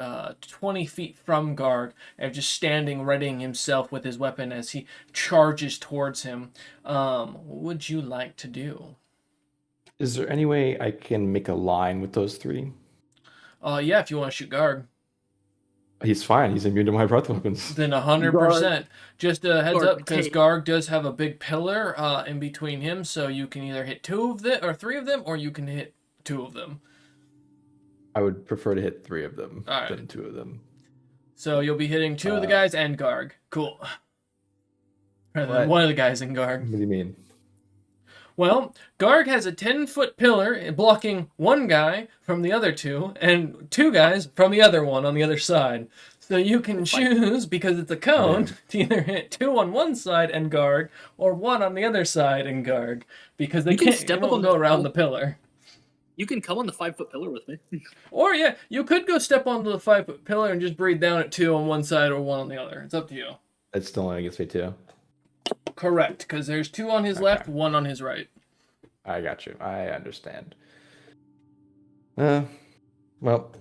20 feet from Garg, and just standing, readying himself with his weapon as he charges towards him. What would you like to do? Is there any way I can make a line with those three? Yeah, if you want to shoot Garg, He's fine. He's immune to my breath weapons. then 100%. Just a heads Garg, up, because take- Garg does have a big pillar in between him, so you can either hit two of them or three of them, or you can hit two of them. I would prefer to hit three of them All right. than two of them. So you'll be hitting two of the guys and Garg. Cool. Rather than What? one of the guys and Garg. What do you mean? Well, Garg has a 10-foot pillar blocking one guy from the other two, and two guys from the other one on the other side. So you can choose, because it's a cone, to either hit two on one side and Garg, or one on the other side and Garg, because they You can can't step you up won't on go the- around the pillar. You can come on the 5-foot pillar with me. Or yeah, you could go step onto the 5-foot pillar and just breathe down at two on one side or one on the other. It's up to you. It still only gets me two. Correct, because there's two on his left, one on his right. I got you. I understand. Well,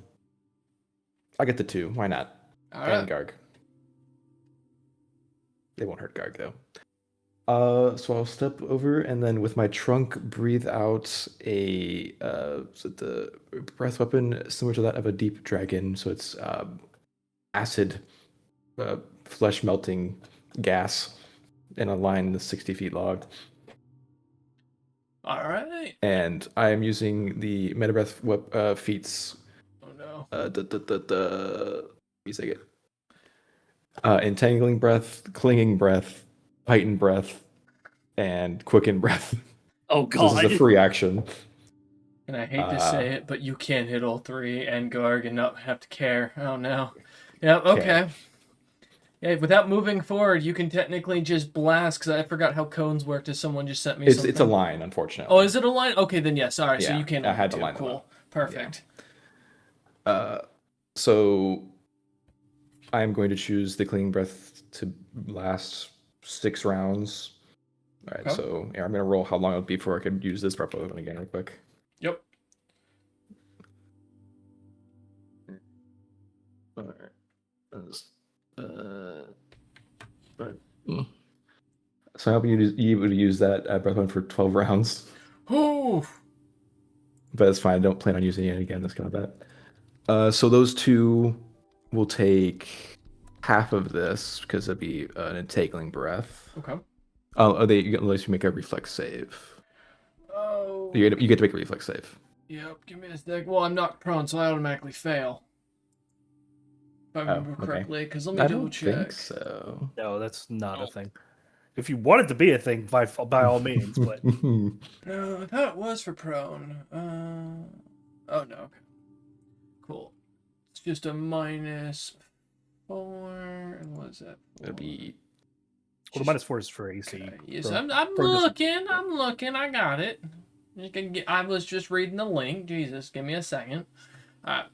I'll get the two. Why not? All And right. Garg. They won't hurt Garg though. So I'll step over and then with my trunk breathe out a the breath weapon similar to that of a deep dragon. So it's acid, flesh melting gas in a line that's 60 feet long. All right. And I am using the meta breath feats. Oh no. Let me say it. Entangling breath, clinging breath, heightened breath, and quicken breath. Oh So this is a free action. And I hate to say it, but you can't hit all three and Garg and not have to care. Oh no. Yeah, okay. Yeah, without moving forward, you can technically just blast, because I forgot how cones worked as someone just sent me something. It's a line, unfortunately. Oh, is it a line? Okay, then yes. All right, so Yeah, you can. I had to too. line them Cool. up. Perfect. So I'm going to choose the clinging breath to last 6 rounds. All right, Okay. so yeah, I'm gonna roll how long it'll be before I can use this breath weapon again, real quick. Yep. All right. So I hope you would use that breath weapon for 12 rounds, Ooh. but it's fine. I don't plan on using it again this combat. So those two will take half of this because it'd be an entangling breath. Okay. Oh, unless you make a reflex save. Oh. You get to make a reflex save. Yep. Give me a sec. Well, I'm knocked prone, so I automatically fail. If I remember okay. correctly, because let me I double don't check. think so. No, that's not a Oh. thing. If you want it to be a thing, by all means, but No, I thought it was for prone. Oh no. Okay. Cool. It's just a -4. And what is that? It'll be well, the -4 is for AC. Okay. Yes, for- I'm for dis- looking. I'm looking. I got it. You can get. I was just reading the link. Jesus, give me a second. All right.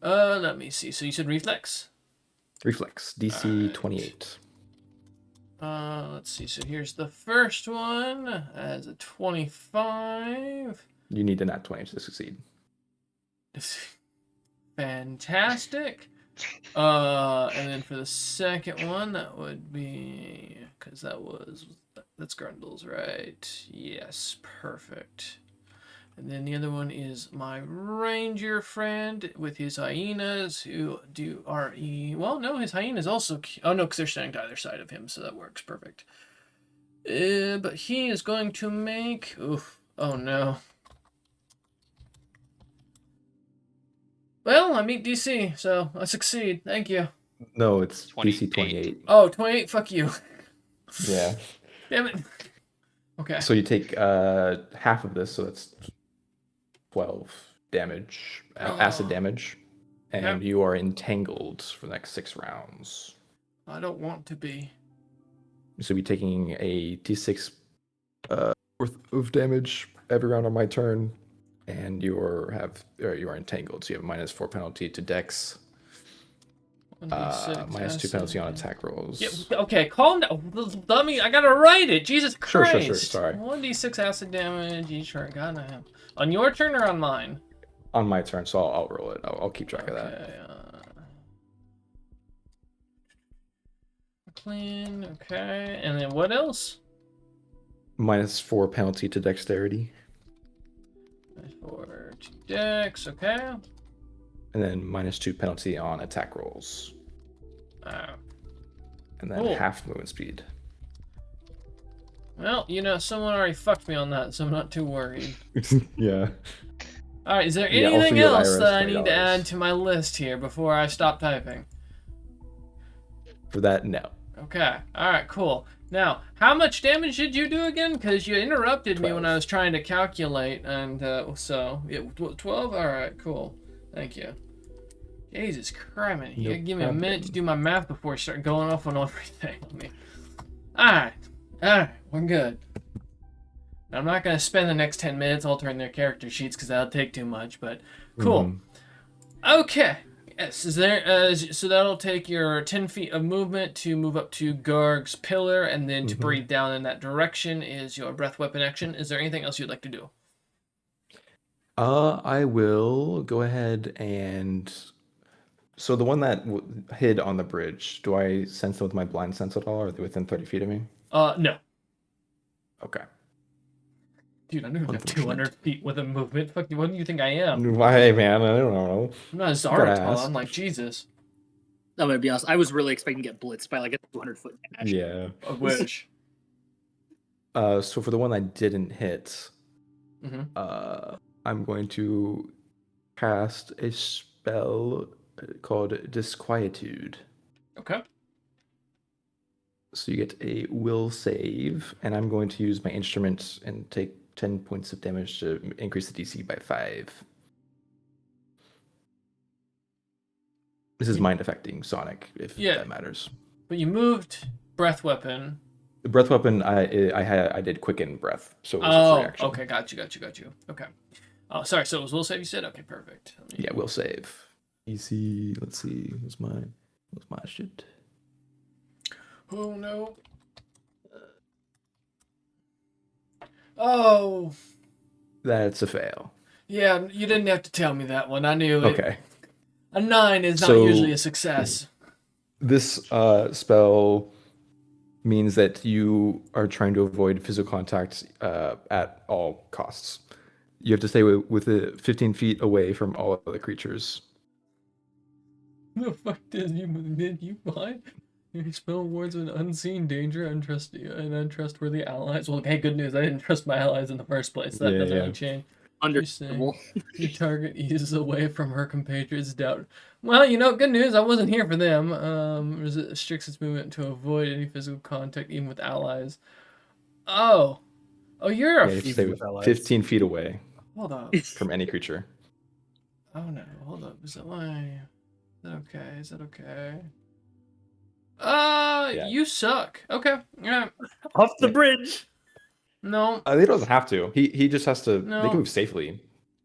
Let me see. So you said reflex. reflex DC Alright. 28. Let's see. So here's the first one as a 25. You need a nat 20 to succeed. Fantastic. And then for the second one, that would be because that's Grundle's, right? Yes, perfect. And then the other one is my ranger friend with his hyenas who do RE. Well, no, his hyenas also. Oh no, because they're standing to either side of him, so that works perfect. But he is going to make. Oof. Oh no. Well, I meet DC, so I succeed. Thank you. No, it's 28. DC 28. Oh, 28. Fuck you. Yeah. Damn it. Okay. So you take half of this, so that's 12 damage, acid Oh. damage, and Yep. you are entangled for the next 6 rounds. I don't want to be. So you'll be taking a d6 worth of damage every round on my turn, and you are entangled. So you have a -4 penalty to Dex, 1d6 -2 penalty on acid. attack rolls. Yeah, okay, calm down. Let me. I gotta write it. Jesus Sure, Christ. sure, sorry. 1d6 acid damage each turn. Goddamn. On your turn or on mine? On my turn, so I'll roll it. I'll keep track of that. Okay. Clean. Okay. And then what else? -4 penalty to dexterity, For Dex. Okay. and then -2 penalty on attack rolls, and then Cool. half movement speed. Well, someone already fucked me on that, so I'm not too worried. Yeah. All right. Is there Yeah, also anything your else IRS that I need to $20. add to my list here before I stop typing? For that, no. Okay. All right. Cool. Now, how much damage did you do again? Because you interrupted me when 12. I was trying to calculate, and so yeah, 12. All right. Cool. Thank you. Jesus Christ! You No gotta give me a minute to problem. do my math before I start going off on everything. All right. We're good. Now, I'm not gonna spend the next 10 minutes altering their character sheets because that'll take too much. But cool. Mhm. Okay. Yes, is there? So that'll take your 10 feet of movement to move up to Garg's pillar, and then to Mhm. breathe down in that direction is your breath weapon action. Is there anything else you'd like to do? I will go ahead and. So the one that hid on the bridge, do I sense them with my blind sense at all? Or are they within 30 feet of me? No. Okay. Dude, I don't even have Unfortunate. 200 feet with a movement. Fuck you, what do you think I am? Why, man? I don't know. I'm not a Gotta Zaratal. ask. I'm like, Jesus. I'm gonna be honest. I was really expecting to get blitzed by like a 200-foot dash. Yeah. I wish. So for the one I didn't hit, Mm-hmm. I'm going to cast a spell called Disquietude. Okay. So you get a will save, and I'm going to use my instrument and take 10 points of damage to increase the DC by 5. This is mind affecting Sonic, if Yeah. that matters. But you moved breath weapon. The breath weapon, I did quicken breath, so it was a free action. Okay, got you. Okay. Oh, sorry. So it was will save. You said okay, perfect. Yeah, will save. DC. Let's see. What's my shit? Oh no. Oh, That's a fail. yeah, you didn't have to tell me that one. I knew it. Okay. A 9 is not So- usually a success. This spell means that you are trying to avoid physical contact at all costs. You have to stay with 15 feet away from all other creatures. The fuck does you find? Your spell wards an unseen danger, and untrustworthy allies. Well, hey, good news. I didn't trust my allies in the first place. That Yeah, doesn't yeah. really change. Understandable. Your target eases away from her compatriots' doubt. Well, good news. I wasn't here for them. Restricts its movement to avoid any physical contact, even with allies. Oh, you're Yeah, a. you have to Even stay with allies. 15 feet away Hold up. from any creature. Oh no, hold up. Is that okay? Is that okay? Yeah. You suck. Okay. Yeah. Off the bridge. No. He doesn't have to. He just has to. No. They can move safely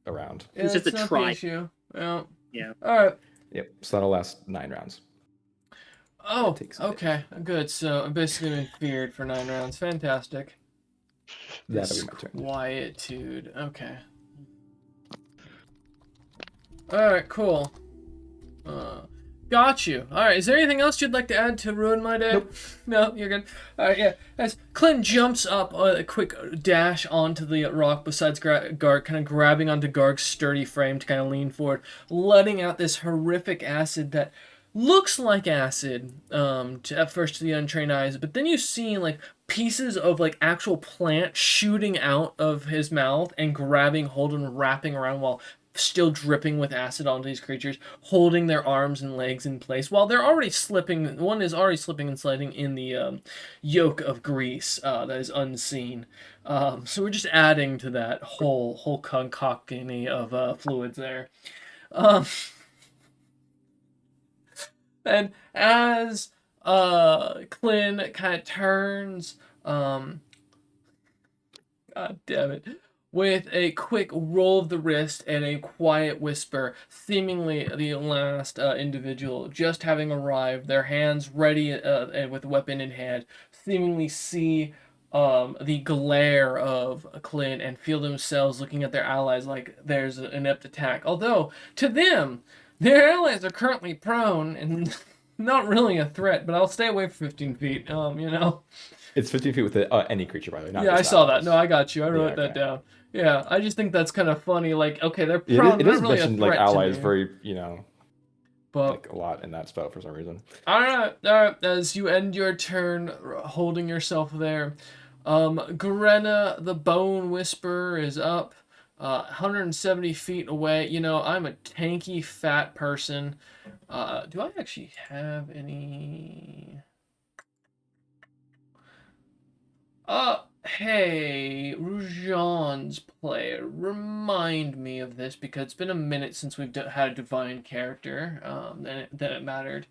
around. It's just it's a not try. the issue. Yeah. Yeah. All right. Yep. So that'll last 9 rounds. Oh, takes a bit. okay. Good. So I'm basically been feared for 9 rounds. Fantastic. That'll be my turn. Quietude. Okay. Alright, cool. Got you. Alright, is there anything else you'd like to add to ruin my day? Nope. No, you're good. Alright, yeah. As Clint jumps up a quick dash onto the rock besides Garg, kind of grabbing onto Garg's sturdy frame to kind of lean forward, letting out this horrific acid that looks like acid at first to the untrained eyes, but then you see like pieces of like actual plant shooting out of his mouth and grabbing hold and wrapping around while still dripping with acid onto these creatures, holding their arms and legs in place while they're already slipping. One is already slipping and sliding in the yoke of grease that is unseen. So we're just adding to that whole concoction of fluids there. And as Clint kind of turns, God damn it, with a quick roll of the wrist and a quiet whisper, seemingly the last individual just having arrived, their hands ready and with weapon in hand, seemingly see the glare of Clint and feel themselves looking at their allies like there's an inept attack. Although, to them, their allies are currently prone and not really a threat, but I'll stay away for 15 feet, It's 15 feet with any creature, by the way. Not Yeah, I just saw that. allies. No, I got you. I wrote Yeah, that okay. down. Yeah, I just think that's kind of funny. Like, okay, they're It, prone, it not does really a mention threat like to allies me. very, But like a lot in that spell for some reason. all right. As you end your turn, holding yourself there, Garena, the Bone Whisperer, is up, 170 feet away. I'm a tanky, fat person. Do I actually have any? Hey, Rujan's player, remind me of this because it's been a minute since we've had a divine character. That it mattered.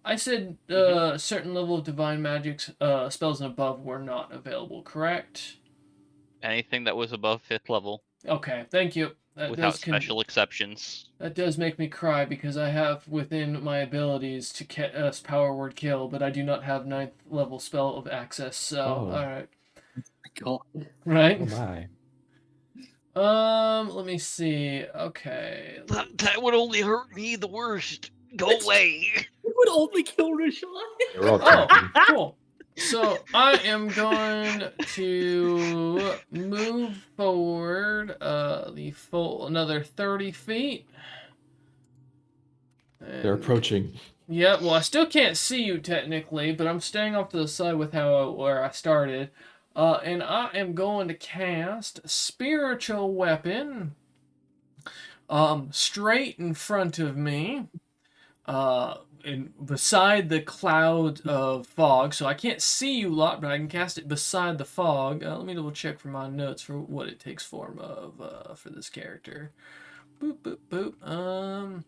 I said certain level of divine magic spells and above were not available, correct? Anything that was above 5th level, Okay, thank you. without special exceptions. That does make me cry because I have within my abilities to cast Power Word Kill, but I do not have 9th level spell of access. So, Oh. all right, God. right. Oh my. Let me see. Okay. That would only hurt me the worst. Go away. It would only kill Rashawn. Yeah, we're all Oh, tanky. cool. So I am going to move forward the full another 30 feet. They're approaching. Yeah, well, I still can't see you technically, but I'm staying off to the side with where I started. And I am going to cast Spiritual Weapon straight in front of me. Beside the cloud of fog, so I can't see you lot, but I can cast it beside the fog. Let me double check for my notes for what it takes form of for this character. Boop boop boop.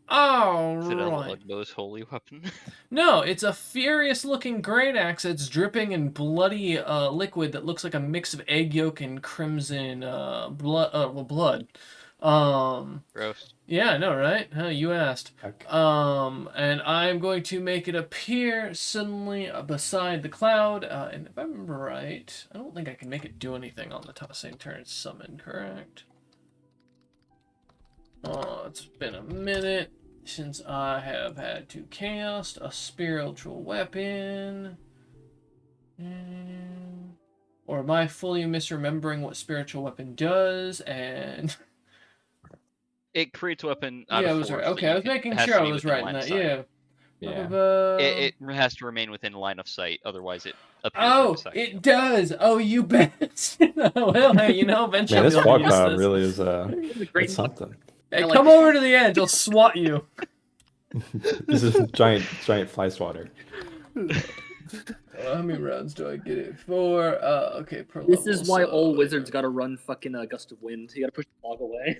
All Is it a right. Lugbo's holy weapon? No, it's a furious-looking great axe that's dripping in bloody liquid that looks like a mix of egg yolk and crimson blood. Gross. Yeah, I know, right? Huh, you asked. Okay. And I'm going to make it appear suddenly beside the cloud. And if I remember right, I don't think I can make it do anything on the same turn it's summoned, correct? Oh, it's been a minute since I have had to cast a spiritual weapon. Or am I fully misremembering what spiritual weapon does? And It creates a weapon out yeah, I of was force. right. But Okay, I was making sure I was right in that. Yeah. Yeah. It has to remain within line of sight, otherwise it appears right Oh, beside it you. does. Oh, you bet. Well, hey, eventually Man, this I'll fog use cloud this. really is It's a great it's something. Hey, I like come the over fog. to the edge. I'll swat you. This is giant fly swatter. How many rounds do I get it for? Okay, per This level. is why all so, wizards gotta run fucking Gust of Wind. You gotta push the fog away.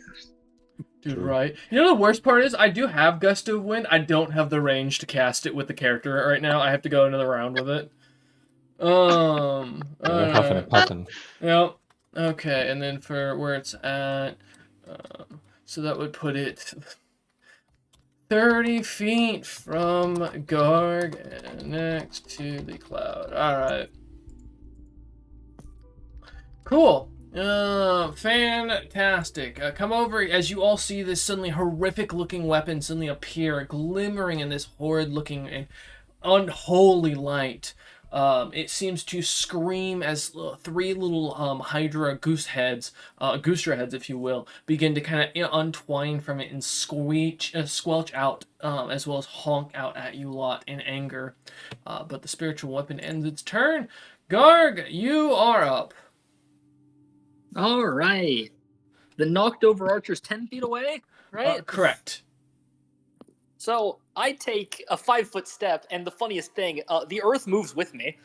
Dude, True. right. You know the worst part is I do have Gust of Wind. I don't have the range to cast it with the character right now. I have to go another round with it. They're huffing and puffing. Yep. Okay, and then for where it's at, so that would put it 30 feet from Garg and next to the cloud. Alright. Cool. Fantastic. Come over as you all see this suddenly horrific looking weapon suddenly appear, glimmering in this horrid looking and unholy light. It seems to scream as three little Hydra goose heads, gooster heads, if you will, begin to kind of untwine from it and squelch out, as well as honk out at you lot in anger. But the spiritual weapon ends its turn. Garg, you are up. All right. The knocked over archer's 10 feet away, right? Correct. So I take a 5-foot step, and the funniest thing, the earth moves with me.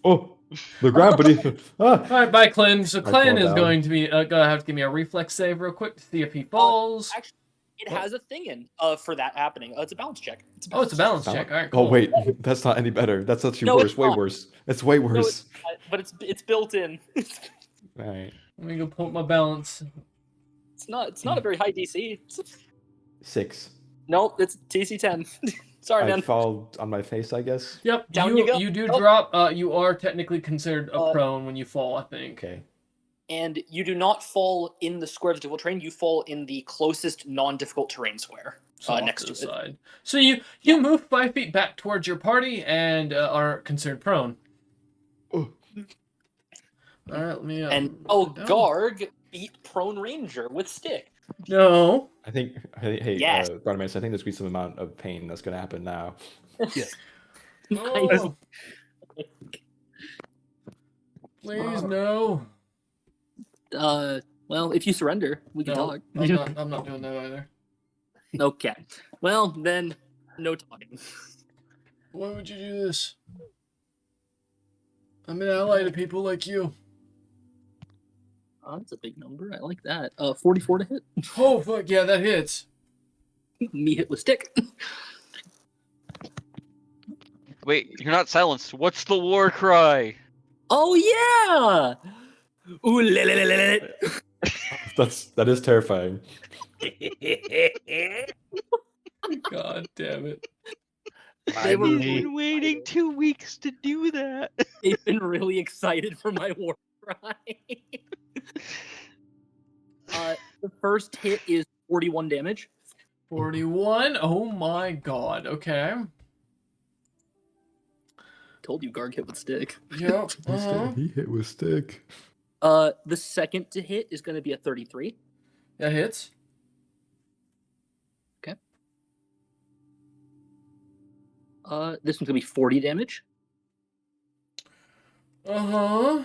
Oh, the ground beneath him. Ah! All right, bye, Clyn. So I Clyn fall is down. going to be gonna have to give me a reflex save real quick to see if he falls. Actually, it What? has a thing in for that happening. It's a balance check. It's Oh, it's a balance check. All right, cool. Oh wait, that's not any better. That's actually No, worse. it's Way not. worse. It's way No, worse. but it's built in. All right. Let me go pull up my balance. It's not a very high DC. 6. Nope, it's TC 10. Sorry, I man. fall on my face, I guess. Yep, Down you go. You do Oh. drop. You are technically considered a prone when you fall, I think. Okay. And you do not fall in the square of difficult terrain. You fall in the closest non-difficult terrain square So off next to to the it. side. So you move 5 feet back towards your party and are considered prone. Oh. All right, let me. And write it down. Garg beat prone ranger with stick. No. I think. Hey, Yes. Bartimaeus, I think there's gonna be some amount of pain that's gonna happen now. Yes. Oh. Please no. Well, if you surrender, we can No, talk. I'm not doing that either. Okay. Well, then, no talking. Why would you do this? I'm an ally to people like you. Oh, that's a big number. I like that. 44 to hit. Oh fuck yeah, that hits. Me hit with stick. Wait, you're not silenced. What's the war cry? Oh yeah! Ooh, That is terrifying. God damn it. They were He's really been waiting 2 weeks to do that. They've been really excited for my war cry. The first hit is 41 damage. 41? Oh my god, okay. Told you Garg hit with stick. Yep. He hit with stick. The second to hit is going to be a 33. That hits. Okay. This one's going to be 40 damage. Uh-huh.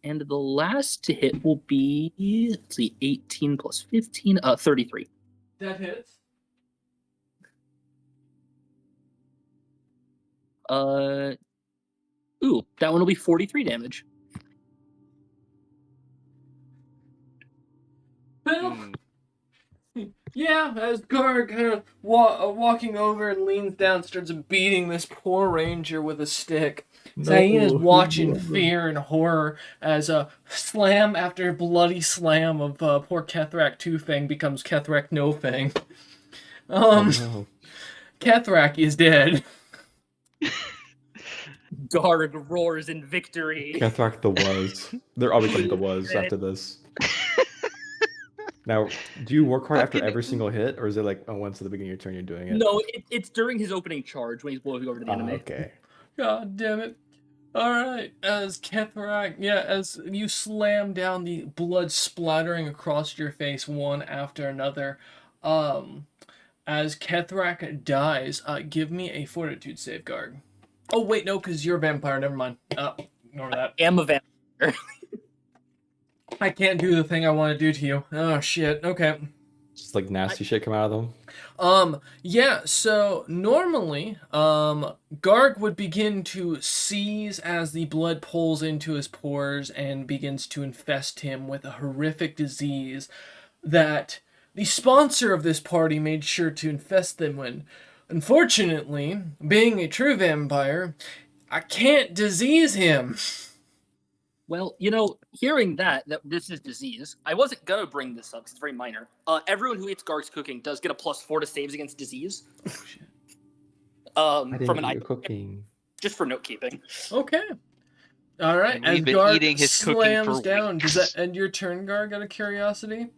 And the last to hit will be, let's see, 18 plus 15, 33. That hits. Ooh, that one will be 43 damage. Well, Hmm. Yeah, as Garg kind of walking over and leans down, starts beating this poor ranger with a stick. Hyena's watching no. fear and horror as a slam after bloody slam of poor Kethrak Two Fang becomes Kethrak No Fang. Oh no. Kethrak is dead. Garg roars in victory. Kethrak the was. They're all become the was after this. Now, do you work hard after Fucking- every single hit, or is it like once at the beginning of your turn you're doing it? No, it's during his opening charge when he's blowing over to the enemy. Okay. God damn it. Alright, as Kethrak, as you slam down, the blood splattering across your face one after another, as Kethrak dies, give me a fortitude save, Garg. Oh, wait, no, because you're a vampire, never mind. Ignore that. I am a vampire. I can't do the thing I want to do to you. Oh, shit, okay. Just like nasty shit come out of them. So normally, Garg would begin to seize as the blood pulls into his pores and begins to infest him with a horrific disease that the sponsor of this party made sure to infest them with. Unfortunately, being a true vampire, I can't disease him. Well, hearing that this is disease, I wasn't gonna bring this up because it's very minor. Everyone who eats Garg's cooking does get a +4 to saves against disease. Oh, shit. I didn't From an eat item, your cooking. just for note keeping. Okay. All right. And As we've been Garg eating his cooking slams for down, does weeks. that end your turn, Garg? Out of curiosity.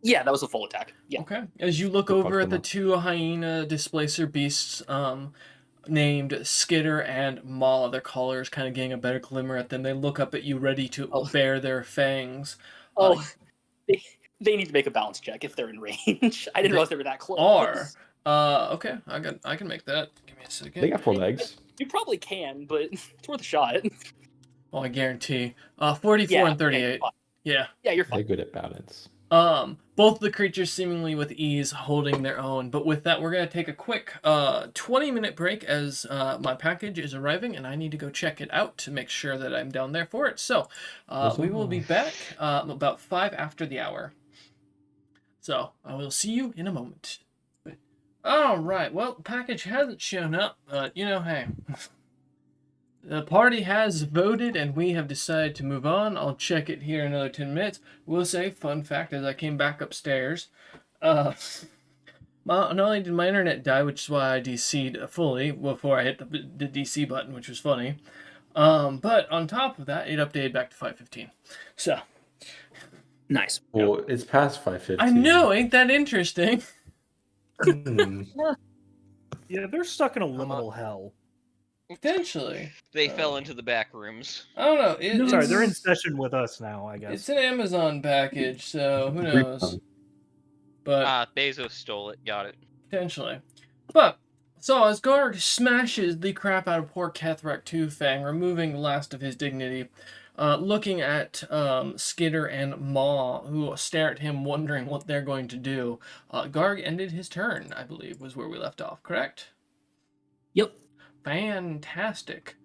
Yeah, that was a full attack. Yeah. Okay. As you look Go fuck over at them the up. two hyena displacer beasts, named Skitter and Maw, their collars kind of getting a better glimmer at them. They look up at you, ready to bare their fangs. Oh, they need to make a balance check if they're in range. I didn't realize they were that close. Okay. I can make that. Give me a second. They got 4 legs. You probably can, but it's worth a shot. Oh, I guarantee. 44 and 38. Yeah. Yeah, you're They're fine. good at balance. Both the creatures seemingly with ease holding their own. But with that, we're going to take a quick 20-minute break as my package is arriving and I need to go check it out to make sure that I'm down there for it. So we will be back about 5 after the hour. So I will see you in a moment. All right. Well, the package hasn't shown up, but hey. The party has voted and we have decided to move on. I'll check it here in another 10 minutes. Will say, fun fact, as I came back upstairs, not only did my internet die, which is why I DC'd fully before I hit the DC button, which was funny, but on top of that, it updated back to 5:15. So. Nice. Well, it's past 5:15. I know, ain't that interesting? Hmm. Yeah, they're stuck in a liminal hell. Potentially. They fell into the back rooms. I don't know. Sorry, they're in session with us now, I guess. It's an Amazon package, so who knows? But Bezos stole it. Got it. potentially. But so as Garg smashes the crap out of poor Kethrak Two Fang, removing the last of his dignity, looking at Skitter and Maw, who stare at him, wondering what they're going to do. Garg ended his turn, I believe, was where we left off. Correct? Yep. Fantastic.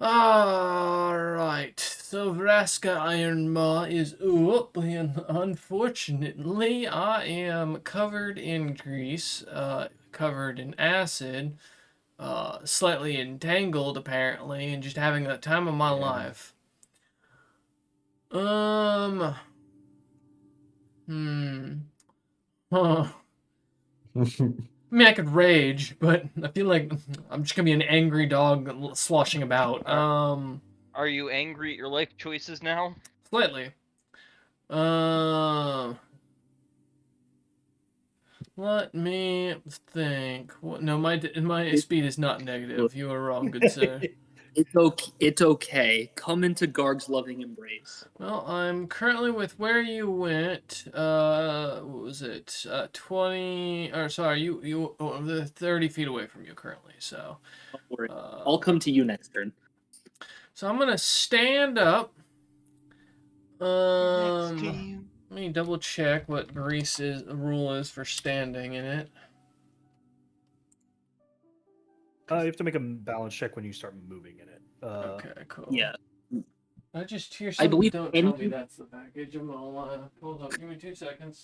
Alright, so Vraska Iron Maw is up, and unfortunately, I am covered in grease, covered in acid, slightly entangled, apparently, and just having the time of my life. Huh. I mean, I could rage, but I feel like I'm just gonna be an angry dog sloshing about. Are you angry at your life choices now? Slightly. Let me think. No, my speed is not negative. You are wrong, good sir. It's okay. Come into Garg's loving embrace. Well, I'm currently with where you went. What was it? 20. Or sorry, you. They're 30 feet away from you currently. So. Don't worry. I'll come to you next turn. So I'm gonna stand up. Let me double check what Greece's rule is for standing in it. You have to make a balance check when you start moving in it. Okay, cool. Yeah. I just hear I something. believe Don't tell me that's the package. I'm gonna hold up. Give me 2 seconds.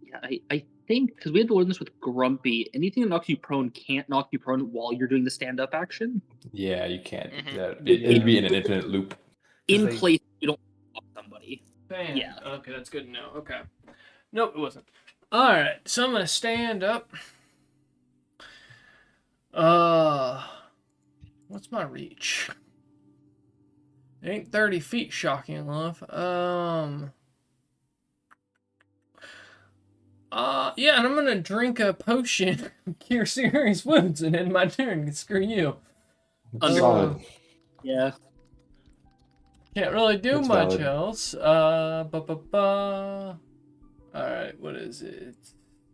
Yeah, I think because we had to learn this with Grumpy, anything that knocks you prone can't knock you prone while you're doing the stand-up action. Yeah, you can't. Mhm. It'd be in an infinite loop. In they- place, you don't knock somebody. Fan. Yeah. Okay, that's good to know. Okay. Nope, it wasn't. All right, so I'm gonna stand up. What's my reach? It ain't 30 feet, shocking enough. Yeah, and I'm gonna drink a potion, cure serious wounds, and end my turn. Screw you. Solid. Yeah. Can't really do That's much valid. else. Alright, what is it?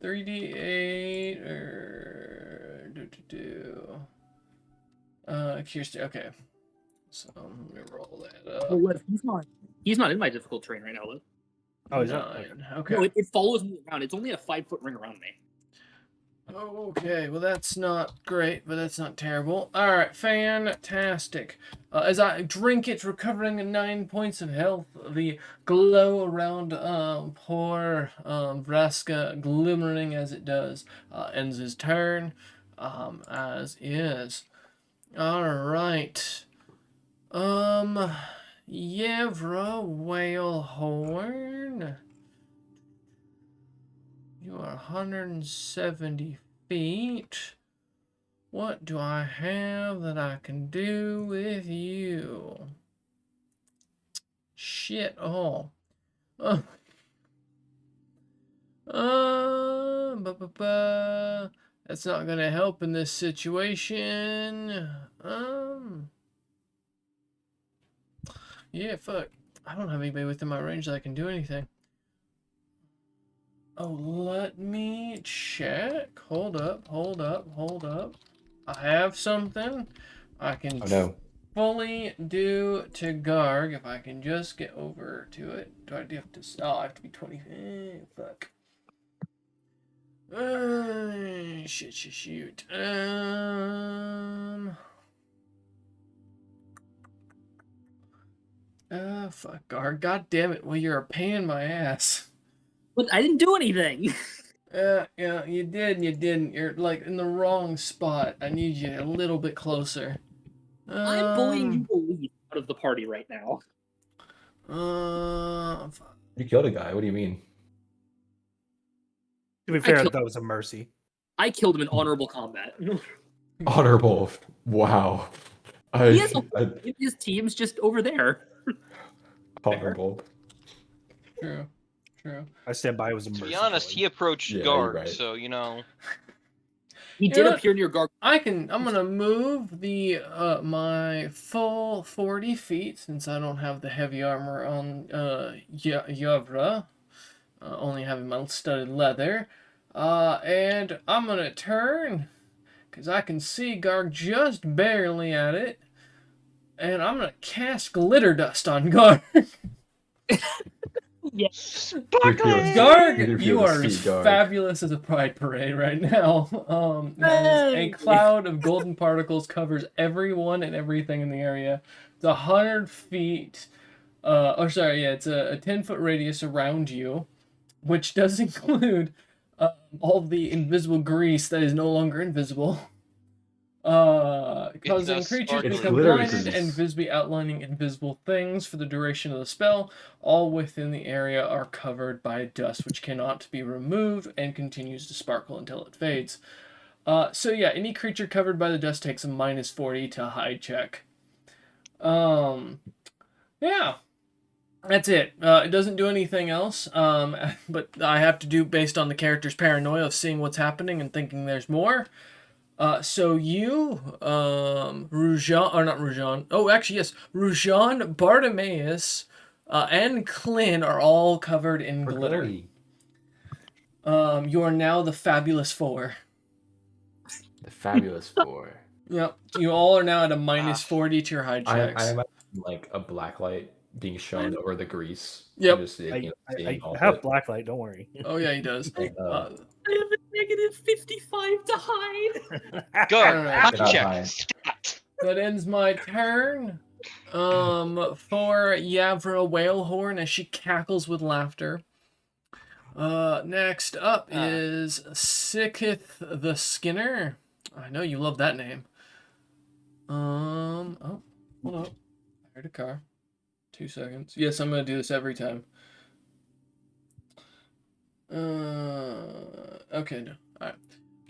3d8 or okay. So let me roll that up. Oh, what? He's not in my difficult terrain right now, Liv. Oh, is that okay? 9. Okay. No, it follows me around. It's only a 5-foot ring around me. Okay, well that's not great, but that's not terrible. Alright, fantastic. As I drink it, recovering 9 points of health, the glow around poor Vraska, glimmering as it does, ends his turn, as is. Alright. Yevra Whalehorn. You are 170 feet. What do I have that I can do with you? Shit all. That's not gonna help in this situation. Yeah, fuck. I don't have anybody within my range that I can do anything. Oh, let me check. Hold up. I have something I can Oh no. fully do to Garg if I can just get over to it. Do I have to? Oh, I have to be 20. Fuck. Shoot. Fuck, Garg. God damn it. Well, you're a pain in my ass. But I didn't do anything. Yeah, you did and you didn't. You're like in the wrong spot. I need you a little bit closer. I'm bullying you the least out of the party right now. You killed a guy. What do you mean? To be fair, that was a mercy. I killed him in honorable combat. Honorable. Wow. He has his team's just over there. Honorable. True. I stand by. It was a To mercy. be honest, killing. he approached Yeah, Garg, you're right. so you know. He You did know what? appear near Garg. I'm gonna move the my full 40 feet since I don't have the heavy armor on Yavra, only having my studded leather, and I'm gonna turn because I can see Garg just barely at it, and I'm gonna cast glitter dust on Garg. Yes. Garg, you are as Garg. fabulous as a pride parade right now. As a cloud of golden particles covers everyone and everything in the area. It's 100 feet. It's a 10-foot radius around you, which does include all the invisible grease that is no longer invisible. Causing does creatures sparkle. to It's become glitter blinded grease. and visibly outlining invisible things for the duration of the spell. All within the area are covered by dust, which cannot be removed and continues to sparkle until it fades. Any creature covered by the dust takes a -40 to hide check. Yeah. That's it. It doesn't do anything else, but I have to do based on the character's paranoia of seeing what's happening and thinking there's more. So you, Rujan, or not Rujan. Oh, actually, yes. Rujan, Bartimaeus, and Clint are all covered in glitter. You are now the Fabulous Four. The Fabulous Four. Yep. You all are now at a -40 to your hide I checks. imagine like a black light being shown over the grease. Yep. Just, I seeing all have of it. blacklight. Don't worry. Oh, yeah, he does. I have a -55 to hide. Garg, Alright. hide Cannot check. hide. Stat. that ends my turn. For Yavra Whalehorn as she cackles with laughter. Next up is Sicketh the Skinner. I know you love that name. Oh, hold up. I heard a car. 2 seconds. Yes, I'm gonna do this every time. Okay, no.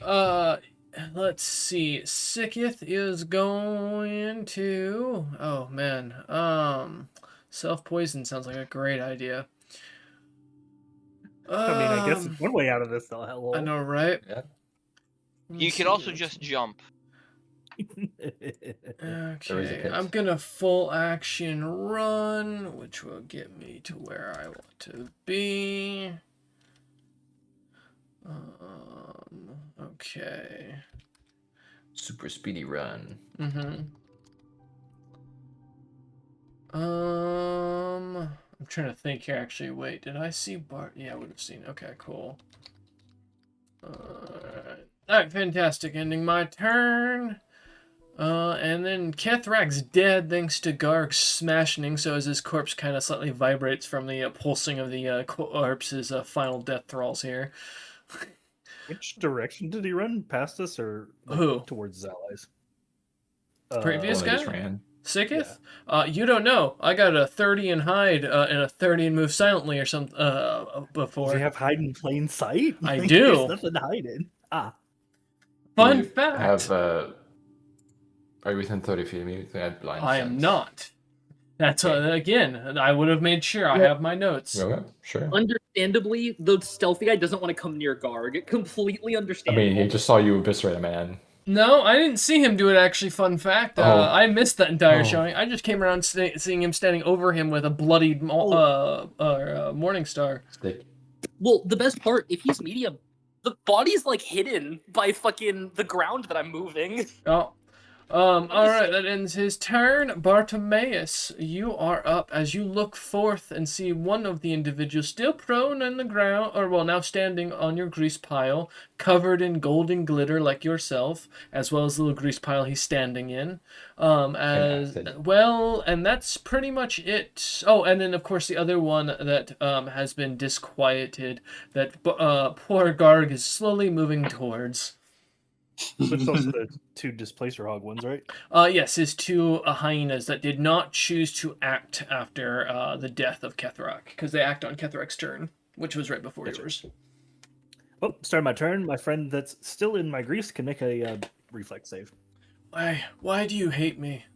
Alright. Let's see. Sicketh is going to. Oh man. Self-poison sounds like a great idea. I mean, I guess it's one way out of this. Though, hello. I know, right? Yeah. Let me You could see, also let's just see. jump. There is a Okay, pit. I'm gonna full action run, which will get me to where I want to be. Okay. Super speedy run. I'm trying to think here. Actually, wait. Did I see Bart? Yeah, I would have seen. Okay, cool. Alright, fantastic. Ending my turn. And then Kethrak's dead thanks to Garg's smashing, so as his corpse kind of slightly vibrates from the pulsing of the corpse's final death thralls here. Which direction did he run? Past us or like, Who? towards his allies? Previous One that just guy? ran. Sicketh? You don't know. I got a 30 in hide and a 30 in move silently or something before. Does he have hide in plain sight? I Like, do. There's nothing to hide in. Fun You fact. Have, are you within 30 feet of me? I have blind I am sense. not. That's Okay. again. I would have made sure I have my notes. Okay, sure. Understandably, the stealthy guy doesn't want to come near Garg. Completely I understandable. mean, he just saw you eviscerate a man. No, I didn't see him do it. Actually, fun fact. Oh. I missed that entire Oh. showing. I just came around seeing him standing over him with a bloodied morning star. Stick. Well, the best part, if he's medium, the body's like hidden by fucking the ground that I'm moving. Oh. Alright, that ends his turn. Bartimaeus, you are up as you look forth and see one of the individuals still prone on the ground, or well, now standing on your grease pile, covered in golden glitter like yourself, as well as the little grease pile he's standing in. As acid. well, and that's pretty much it. Oh, and then of course the other one that has been disquieted, that poor Garg is slowly moving towards. But those are the two displacer hog ones, right? Yes, his two hyenas that did not choose to act after the death of Kethrak, because they act on Kethrak's turn, which was right before Gotcha. yours. Oh, start my turn. My friend that's still in my grease can make a reflex save. Why do you hate me?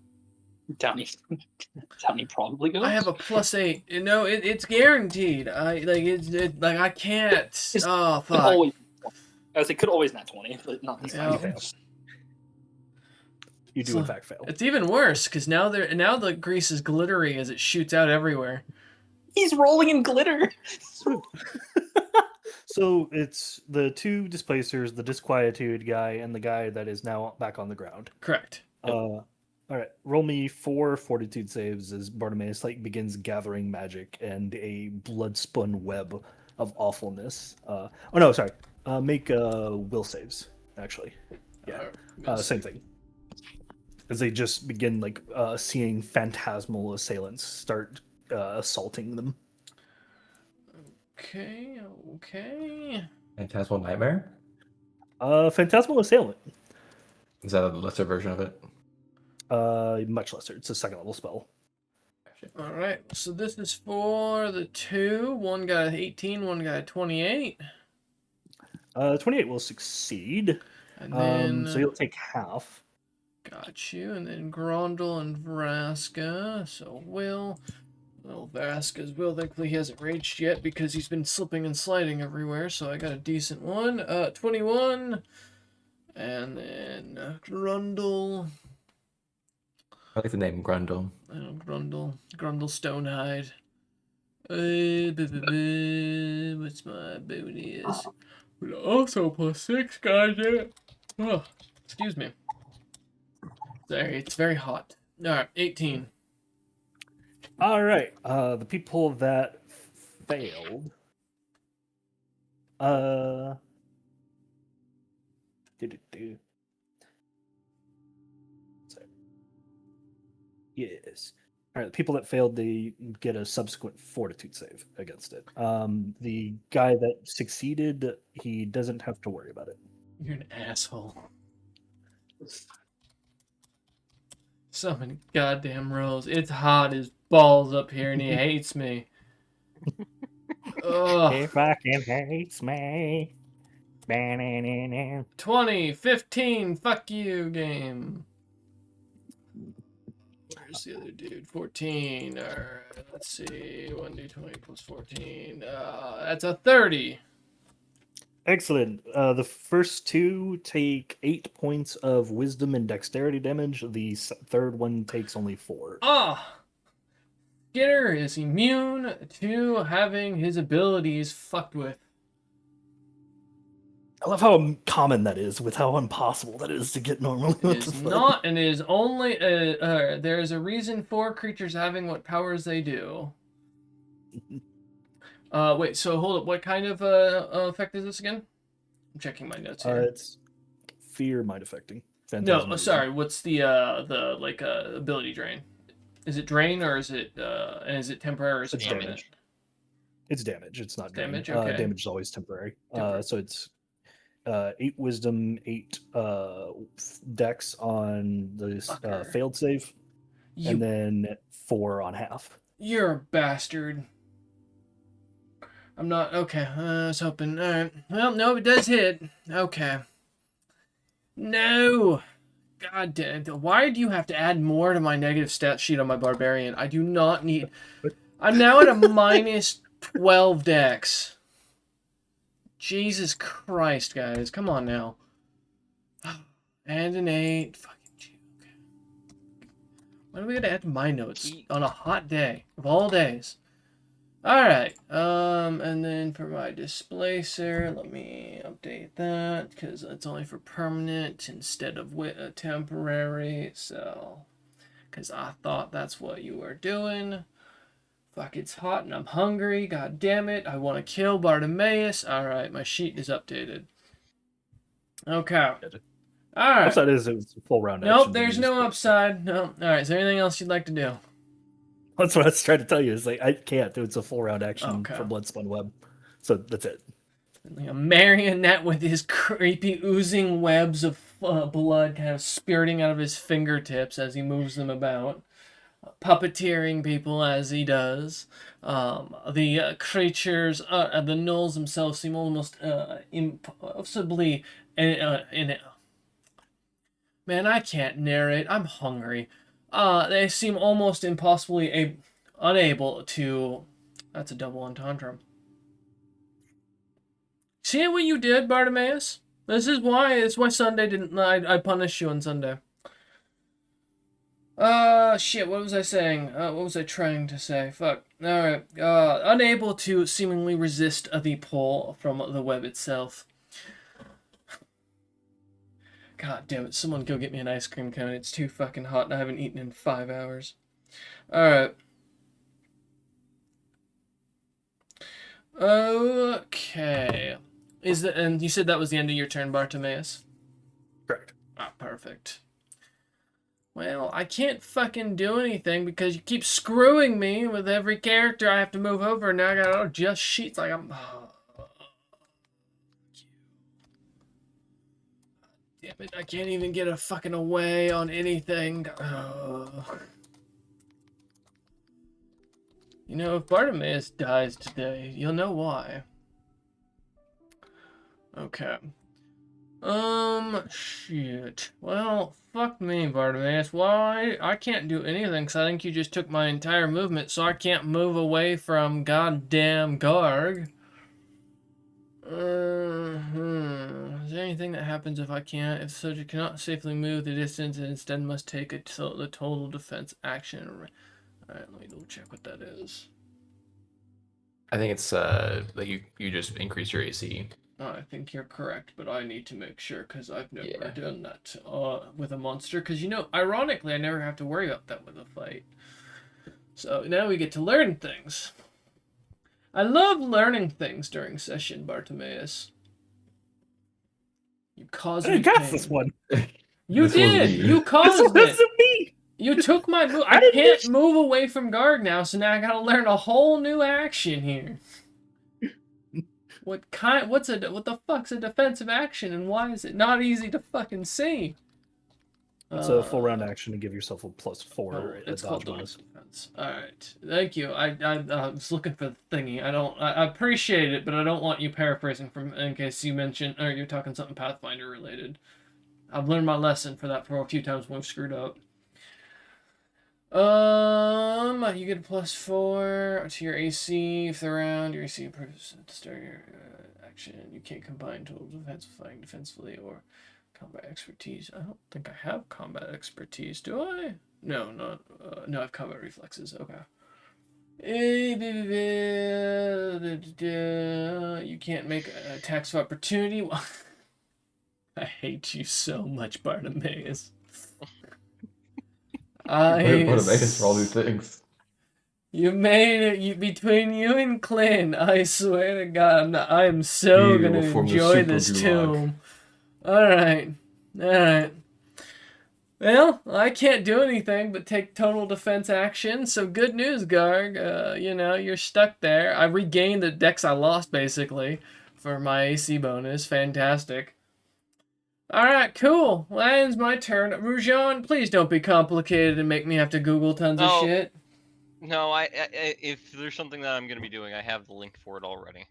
Downey probably goes. I have a +8. You know, it's guaranteed. I can't. Oh fuck. Always, I was like, could always not 20, but not this Yeah. time. You do in fact fail. It's even worse because now the grease is glittery as it shoots out everywhere. He's rolling in glitter. So it's the two displacers, the disquietude guy, and the guy that is now back on the ground. Correct. All right, roll me 4 fortitude saves as Bartimaeus begins gathering magic and a blood-spun web of awfulness. Make will saves actually. Yeah, same thing. As they just begin seeing phantasmal assailants start assaulting them. Okay. Phantasmal Nightmare? Phantasmal assailant. Is that a lesser version of it? Much lesser. It's a 2nd level spell. Alright, so this is for the two. One got 18, one got 28. 28 will succeed. And then so you'll take half. got you. And then Grondel and Vraska. So Will. Well, Vraska's Will. Thankfully he hasn't raged yet because he's been slipping and sliding everywhere. So I got a decent one. 21. And then Grondel. I like the name Grundle. I know, Grundle Stonehide. What's my bonus? Also +6, guys. Oh, excuse me. Sorry, it's very hot. Alright, 18. All right. The people that failed. Sorry. Yes. All right. The people that failed, they get a subsequent fortitude save against it. The guy that succeeded, he doesn't have to worry about it. You're an asshole. So many goddamn rolls. It's hot as balls up here, and he hates me. Ugh. fucking hates me. 20, 15, fuck you, game. Where's the other dude? 14. Alright, let's see. 1d20 plus 14. That's a 30. Excellent. The first two take 8 points of wisdom and dexterity damage. The third one takes only 4. Ah! Skinner is immune to having his abilities fucked with. I love how common that is, with how impossible that is to get normally. It is not, and it is only. There is a reason for creatures having what powers they do. Wait. So hold up. What kind of effect is this again? I'm checking my notes here. It's fear mind affecting. No, sorry. What's the ability drain? Is it drain or is it and is it temporary or is it It's permanent? damage. It's damage. It's not Damage, drain. okay. Damage is always temporary. Temporary. So it's 8 wisdom, 8 dex on the Fucker. failed save, and then 4 on half. You're a bastard. I'm not okay. I was hoping. All right. Well, no, it does hit. Okay. No. God damn. Why do you have to add more to my negative stat sheet on my barbarian? I do not need. I'm now at a minus 12 dex. Jesus Christ, guys. Come on now. And an 8. Fucking gee. Okay. Why do we gotta add to my notes on a hot day of all days? Alright. And then for my displacer, let me update that because it's only for permanent instead of temporary. So, because I thought that's what you were doing. Fuck, it's hot and I'm hungry. God damn it. I want to kill Bartimaeus. Alright, my sheet is updated. Okay. Alright. Upside is it was a full round action. Nope, there's no upside. No. Alright, is there anything else you'd like to do? That's what I was trying to tell you. Is like I can't. It's a full round action Okay. for Bloodspun Web. So that's it. Like a marionette with his creepy oozing webs of blood kind of spurting out of his fingertips as he moves them about. Puppeteering people as he does. The creatures, the gnolls themselves seem almost impossibly... Man, I can't narrate. I'm hungry. They seem almost impossibly unable to... That's a double entendre. See what you did, Bartimaeus? This is why Sunday didn't... I punished you on Sunday. Shit, what was I saying? What was I trying to say? Fuck. Alright. Unable to seemingly resist the pull from the web itself. God damn it, someone go get me an ice cream cone. It's too fucking hot and I haven't eaten in 5 hours. Alright. Okay. And you said that was the end of your turn, Bartimaeus? Correct. Ah, perfect. Well, I can't fucking do anything because you keep screwing me with every character I have to move over. Now I gotta adjust sheets like I'm... Damn it, I can't even get a fucking away on anything. You know, if Bartimaeus dies today, you'll know why. Okay. Shit. Well, fuck me, Bartimaeus. Why? I can't do anything because I think you just took my entire movement, so I can't move away from goddamn Garg. Is there anything that happens if I can't? If the soldier cannot safely move the distance and instead must take the total defense action. Alright, let me double check what that is. I think it's like you just increase your AC. I think you're correct, but I need to make sure because I've never Yeah. done that with a monster. Because, you know, ironically, I never have to worry about that with a fight. So now we get to learn things. I love learning things during session, Bartimaeus. You caused I me didn't cast pain. this one. You This wasn't did! me. You This caused it! wasn't me. You took my move. How I did can't this- move away from Garg now, so now I gotta learn a whole new action here. What the fuck's a defensive action, and why is it not easy to fucking see? It's a full round action to give yourself a +4 Oh, it's dodge called bonus. defense. All right, thank you. I was looking for the thingy. I appreciate it, but I don't want you paraphrasing from in case you mention or you're talking something Pathfinder related. I've learned my lesson for that for a few times when we've screwed up. You get a +4 to your AC if they're around. Your AC improves to start your action. You can't combine total defense fighting defensively or combat expertise. I don't think I have combat expertise, do I? No, not. No, I have combat reflexes. Okay. You can't make attacks of opportunity. I hate you so much, Bartimaeus. What a base for all these things. You made it between you and Clint. I swear to God, I am so You gonna will form the enjoy super this gulag. tomb. Alright. Alright. Well, I can't do anything but take total defense action, so good news, Garg. You're stuck there. I regained the dex I lost, basically, for my AC bonus. Fantastic. Alright, cool. Well, that ends my turn. Rujan, please don't be complicated and make me have to Google tons of Oh. shit. No, if there's something that I'm gonna be doing, I have the link for it already.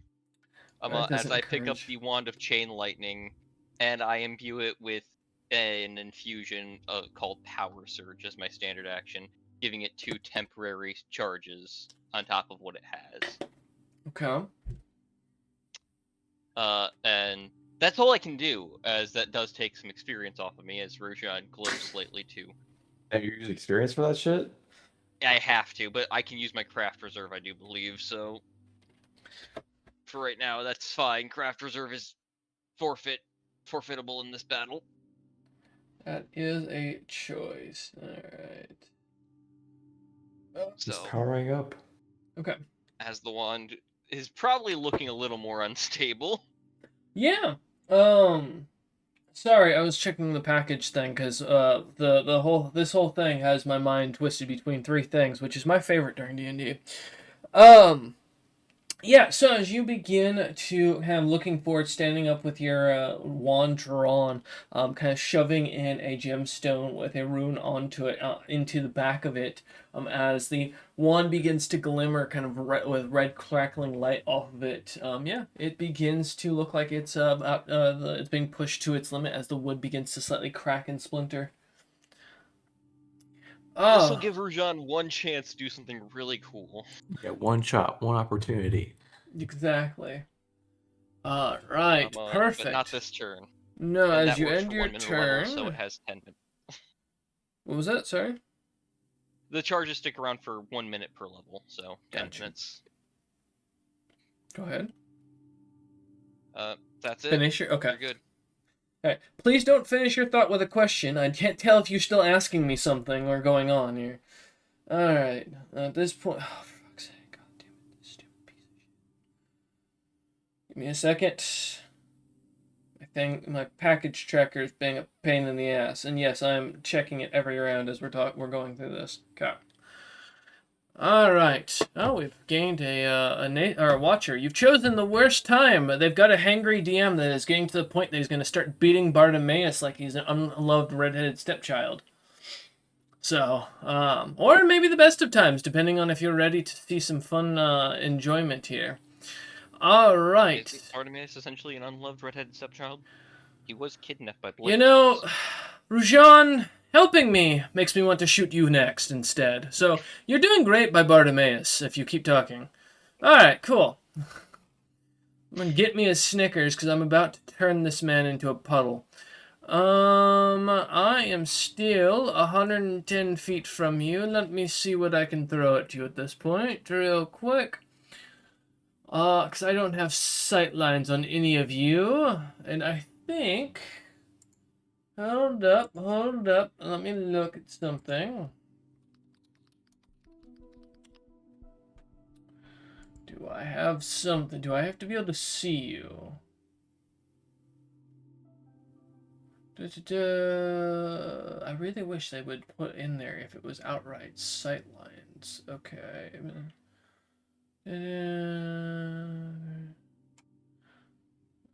That As doesn't I pick up encourage. the Wand of Chain Lightning, and I imbue it with an infusion called Power Surge as my standard action, giving it 2 temporary charges on top of what it has. Okay. And that's all I can do, as that does take some experience off of me, as Roshan glows slightly too. And you use experience for that shit? I have to, but I can use my craft reserve, I do believe, so for right now, that's fine. Craft reserve is forfeitable in this battle. That is a choice. Alright. It's So, powering up. Okay. as the wand is probably looking a little more unstable. Yeah. Sorry, I was checking the package thing because this whole thing has my mind twisted between three things, which is my favorite during D&D. Yeah, so as you begin to kind of looking forward, standing up with your wand drawn, kind of shoving in a gemstone with a rune onto it, into the back of it, as the wand begins to glimmer, kind of with red crackling light off of it. Yeah, it begins to look like it's it's being pushed to its limit as the wood begins to slightly crack and splinter. This will give Rujan one chance to do something really cool. Yeah, one shot, one opportunity. Exactly. All right, perfect. But not this turn. No, And as that you works end for your 1 minute turn. level, so it has 10 minutes. What was that? Sorry. The charges stick around for 1 minute per level, so 10 Gotcha. minutes. Go ahead. That's it. Finish your. Okay. You're good. Okay. Please don't finish your thought with a question. I can't tell if you're still asking me something or going on here. All right. At this point, oh, for fuck's sake! God damn it! This stupid piece of shit. Give me a second. My package tracker is being a pain in the ass, and yes, I'm checking it every round as we're going through this. Okay. All right. Oh, we've gained a watcher. You've chosen the worst time. They've got a hangry DM that is getting to the point that he's going to start beating Bartimaeus like he's an unloved redheaded stepchild. So, or maybe the best of times, depending on if you're ready to see some fun enjoyment here. All right. Is Bartimaeus essentially an unloved redheaded stepchild? He was kidnapped by blood. You know, Rujan, helping me makes me want to shoot you next instead. So, you're doing great by Bartimaeus, if you keep talking. Alright, cool. I'm gonna get me a Snickers, because I'm about to turn this man into a puddle. I am still 110 feet from you. Let me see what I can throw at you at this point, real quick. Because I don't have sight lines on any of you, and I think... Hold up. Let me look at something. Do I have something? Do I have to be able to see you? I really wish they would put in there if it was outright sight lines. Okay.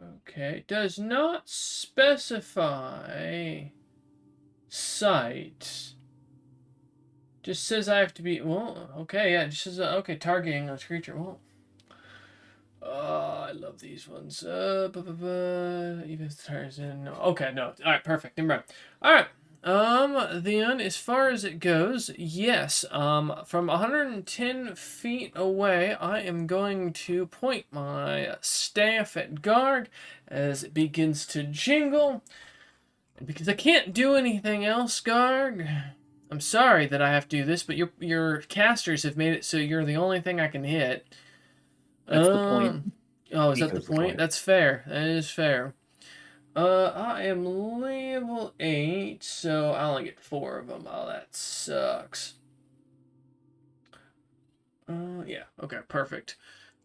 Okay. Does not specify sight. Just says I have to be. Well, okay, yeah. It just says okay. Targeting a creature. Well. I love these ones. Even if the tire's in. No. Okay, no. All right, perfect. Never mind. All right. Then as far as it goes, yes. From 110 feet away, I am going to point my staff at Garg as it begins to jingle. And because I can't do anything else, Garg, I'm sorry that I have to do this, but your casters have made it so you're the only thing I can hit. That's the point. Oh, is that the That's the point? point. That's fair. That is fair. I am level 8, so I only get 4 of them. Oh, that sucks. Yeah. Okay, perfect.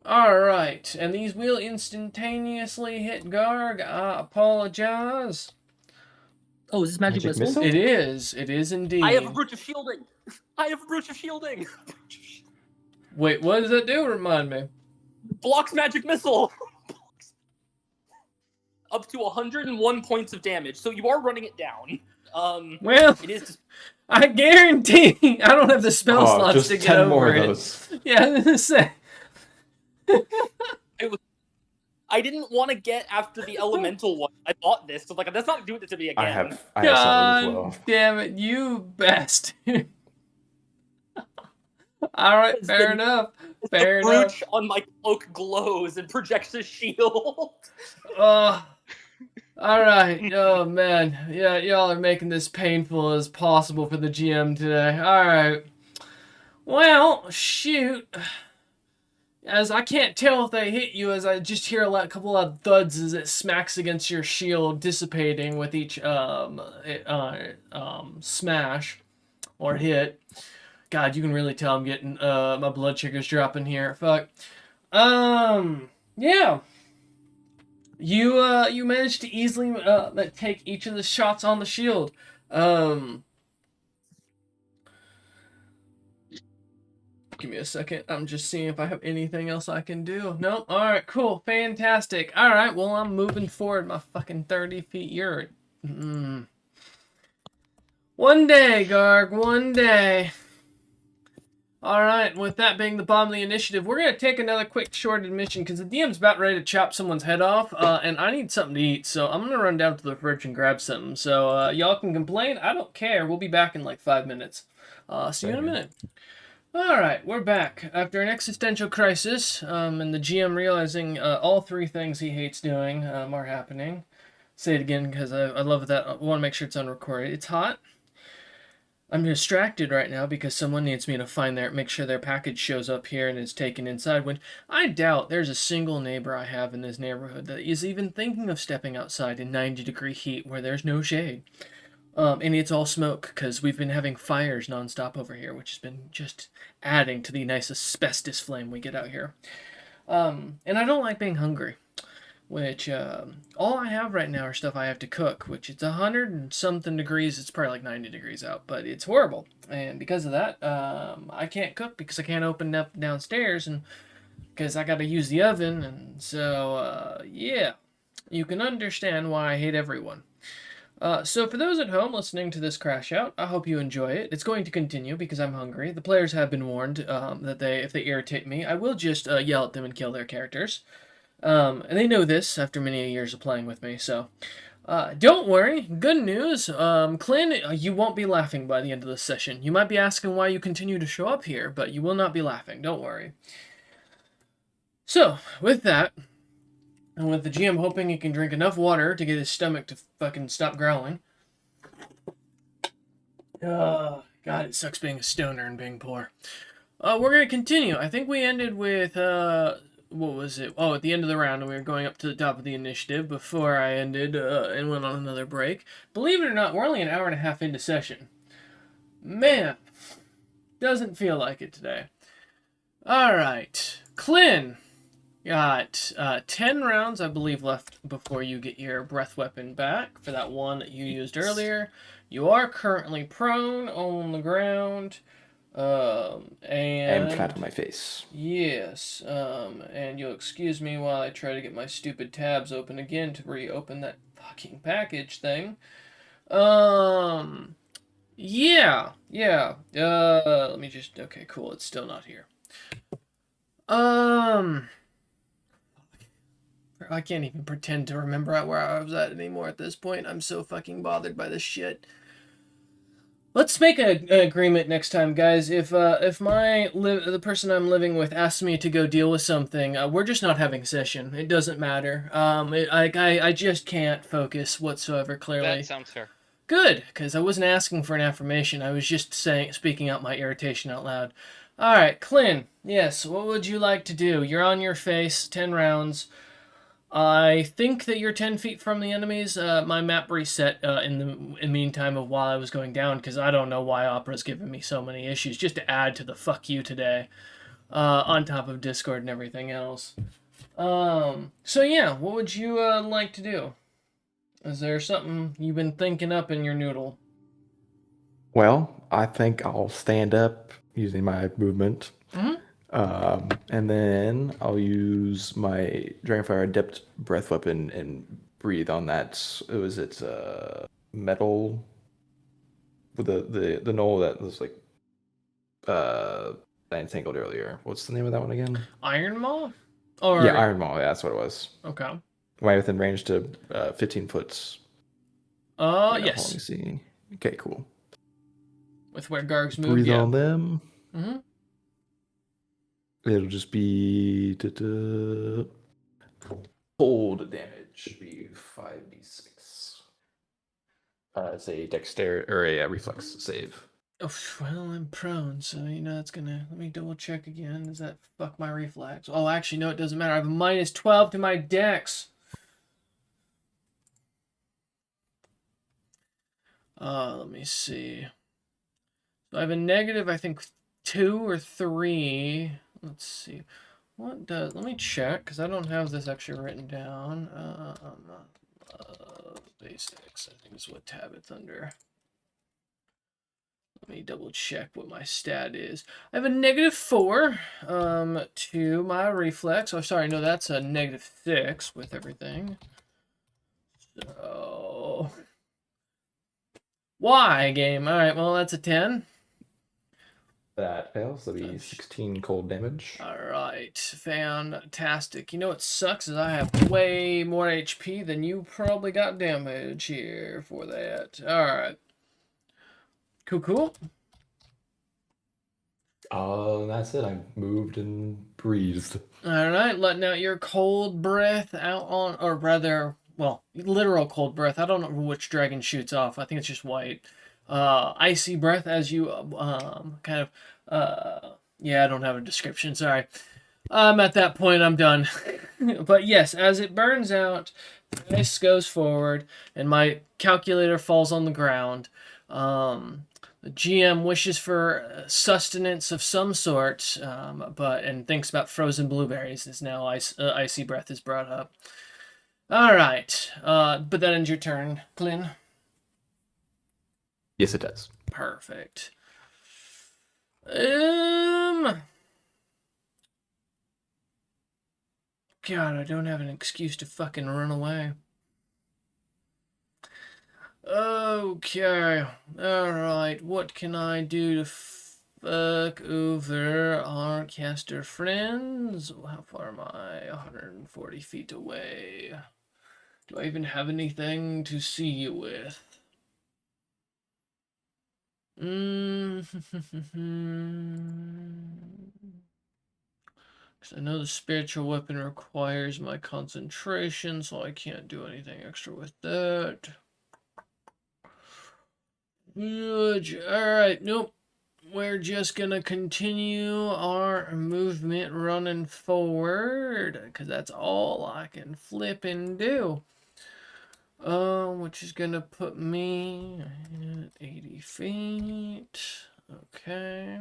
Alright, and these will instantaneously hit Garg. I apologize. Oh, is this magic, Magic missile? missile? It is. It is indeed. I have a brooch of shielding. I have a brooch of shielding. Wait, what does that do? Remind me. Blocks magic missile. Up to 101 points of damage. So you are running it down. Well, It is. Just... I guarantee I don't have the spell slots just to get 10 over more of it. those. Yeah, I was gonna say. I didn't want to get after the elemental one. I bought this, so like that's not doing it to me again. I have several as God well. damn it, you bastard. Alright, It's fair the- enough. The Fair enough. brooch on my cloak glows and projects a shield. Alright, oh man. Yeah, y'all are making this painful as possible for the GM today. Alright. Well, shoot. As I can't tell if they hit you, as I just hear a couple of thuds as it smacks against your shield, dissipating with each smash or hit. God, you can really tell I'm getting my blood sugar's dropping here. Fuck. Yeah. You managed to easily take each of the shots on the shield. Give me a second. I'm just seeing if I have anything else I can do. Nope. Alright, cool. Fantastic. Alright, well, I'm moving forward my fucking 30 feet. You're... One day, Garg. One day. Alright, with that being the bottom of the initiative, we're going to take another quick short admission because the DM's about ready to chop someone's head off, and I need something to eat, so I'm going to run down to the fridge and grab something. So y'all can complain. I don't care. We'll be back in like 5 minutes. See you in a minute. Alright, we're back. After an existential crisis, and the GM realizing all 3 things he hates doing are happening. Say it again because I love that. I want to make sure it's unrecorded. It's hot. I'm distracted right now because someone needs me to make sure their package shows up here and is taken inside, when I doubt there's a single neighbor I have in this neighborhood that is even thinking of stepping outside in 90-degree heat where there's no shade. And it's all smoke because we've been having fires nonstop over here, which has been just adding to the nice asbestos flame we get out here. And I don't like being hungry, which all I have right now are stuff I have to cook, which it's 100 and something degrees. It's probably like 90 degrees out, but it's horrible. And because of that, I can't cook because I can't open up downstairs, and because I got to use the oven. And so, yeah, you can understand why I hate everyone. So for those at home listening to this crash out, I hope you enjoy it. It's going to continue because I'm hungry. The players have been warned that if they irritate me, I will just yell at them and kill their characters. And they know this after many years of playing with me, so don't worry. Good news, Clint, you won't be laughing by the end of this session. You might be asking why you continue to show up here, but you will not be laughing. Don't worry. So, with that, and with the GM hoping he can drink enough water to get his stomach to fucking stop growling. God, it sucks being a stoner and being poor. We're going to continue. I think we ended with, what was it? Oh, at the end of the round, we were going up to the top of the initiative before I ended and went on another break. Believe it or not, we're only an hour and a half into session. Man, doesn't feel like it today. Alright, Clint. Got 10 rounds, I believe, left before you get your breath weapon back for that one that you used earlier. You are currently prone on the ground. I am flat And on my face. yes, and you'll excuse me while I try to get my stupid tabs open again to reopen that fucking package thing. Yeah, yeah. Let me just. Okay, cool. It's still not here. Um, I can't even pretend to remember where I was at anymore at this point. I'm so fucking bothered by this shit. Let's make an agreement next time, guys. If the person I'm living with asks me to go deal with something, we're just not having a session. It doesn't matter. I just can't focus whatsoever. Clearly, That sounds fair. good, because I wasn't asking for an affirmation. I was just speaking out my irritation out loud. All right, Clint. Yes, what would you like to do? You're on your face. 10 rounds. I think that you're 10 feet from the enemies. My map reset in the meantime of while I was going down, because I don't know why Opera's giving me so many issues, just to add to the fuck you today, on top of Discord and everything else. So yeah, what would you like to do? Is there something you've been thinking up in your noodle? Well, I think I'll stand up using my movement. Mhm. And then I'll use my Dragonfire Adept breath weapon and breathe on that. Was it metal with the knoll that was like I entangled earlier. What's the name of that one again? Iron Maw? Or Yeah, Iron Maul. Yeah, that's what it was. Okay. Am I within range to 15 foot? Wait, no, hold on, let me Yes. see. Okay, cool. With where Garg's moved, Breathe yeah. on them. Mm-hmm. It'll just be cold damage. Be 5d6. It's a dexterity or a reflex save. Oh, well, I'm prone, so it's gonna. Let me double check again. Does that fuck my reflex? Oh, actually, no, it doesn't matter. I have a minus 12 to my dex. Let me see. So I have a negative, I think, 2 or 3. Let's see. What does. Let me check, because I don't have this actually written down. Basics, I think is what tab it's under. Let me double check what my stat is. I have a negative 4 to my reflex. Oh, sorry, no, that's a negative 6 with everything. So. Why, game? Alright, well, that's a 10. That fails. That'll be 16 cold damage. Alright, fantastic. You know what sucks is I have way more HP than you probably got damage here for that. Alright. Cool, cool. Oh, that's it. I moved and breathed. Alright, letting out your cold breath out on, or rather, well, literal cold breath. I don't know which dragon shoots off. I think it's just white. Icy breath as you, yeah, I don't have a description. Sorry. At that point, I'm done. But yes, as it burns out, the ice goes forward, and my calculator falls on the ground. The GM wishes for sustenance of some sort, and thinks about frozen blueberries as now icy breath is brought up. All right, but that ends your turn, Clint. Yes, it does. Perfect. God, I don't have an excuse to fucking run away. Okay, alright, what can I do to fuck over our caster friends? How far am I? 140 feet away. Do I even have anything to see you with? Because I know the spiritual weapon requires my concentration, so I can't do anything extra with that. Alright, nope. We're just gonna continue our movement running forward, because that's all I can flip and do. Which is gonna put me at 80 feet. Okay.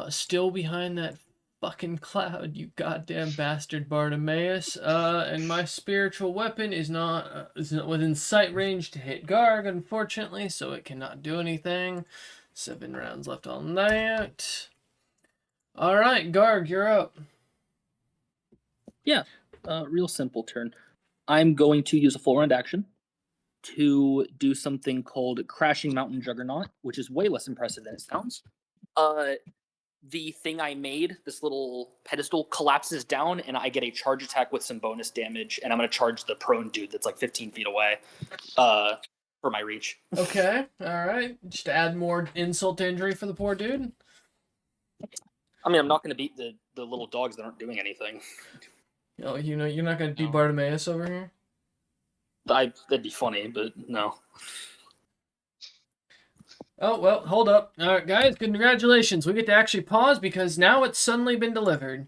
Still behind that fucking cloud, you goddamn bastard Bartimaeus. And my spiritual weapon is not within sight range to hit Garg, unfortunately, so it cannot do anything. 7 rounds left on that. All right, Garg, you're up. Real simple turn. I'm going to use a full round action to do something called Crashing Mountain Juggernaut, which is way less impressive than it sounds. The thing I made, this little pedestal, collapses down, and I get a charge attack with some bonus damage, and I'm going to charge the prone dude that's like 15 feet away for my reach. Okay, all right. Just add more insult to injury for the poor dude. I mean, I'm not going to beat the little dogs that aren't doing anything. Oh, you know, you're not going to beat No. Bartimaeus over here? That'd be funny, but no. Oh, well, hold up. All right, guys, congratulations. We get to actually pause because now it's suddenly been delivered.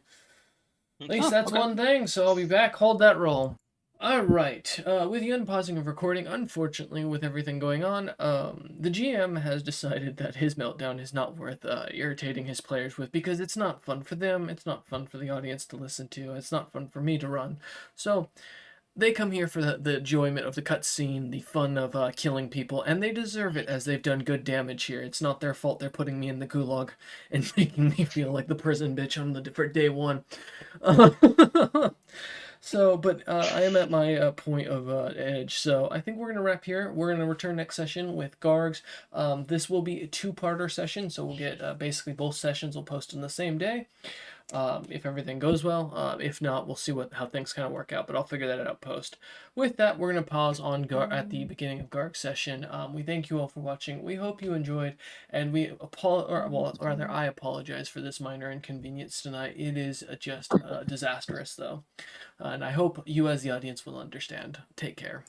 At least that's okay. one thing, so I'll be back. Hold that roll. All right. With the unpausing of recording, unfortunately, with everything going on, the GM has decided that his meltdown is not worth irritating his players with because it's not fun for them. It's not fun for the audience to listen to. It's not fun for me to run. So they come here for the enjoyment of the cutscene, the fun of killing people, and they deserve it as they've done good damage here. It's not their fault they're putting me in the gulag and making me feel like the prison bitch on for day one. So, but I am at my point of edge, so I think we're going to wrap here. We're going to return next session with Gargs. This will be a two-parter session, so we'll get basically both sessions will post on the same day. If everything goes well. If not, we'll see how things kind of work out, but I'll figure that out post. With that, we're going to pause on at the beginning of Garg's session. We thank you all for watching. We hope you enjoyed, and I apologize for this minor inconvenience tonight. It is just disastrous, though. And I hope you as the audience will understand. Take care.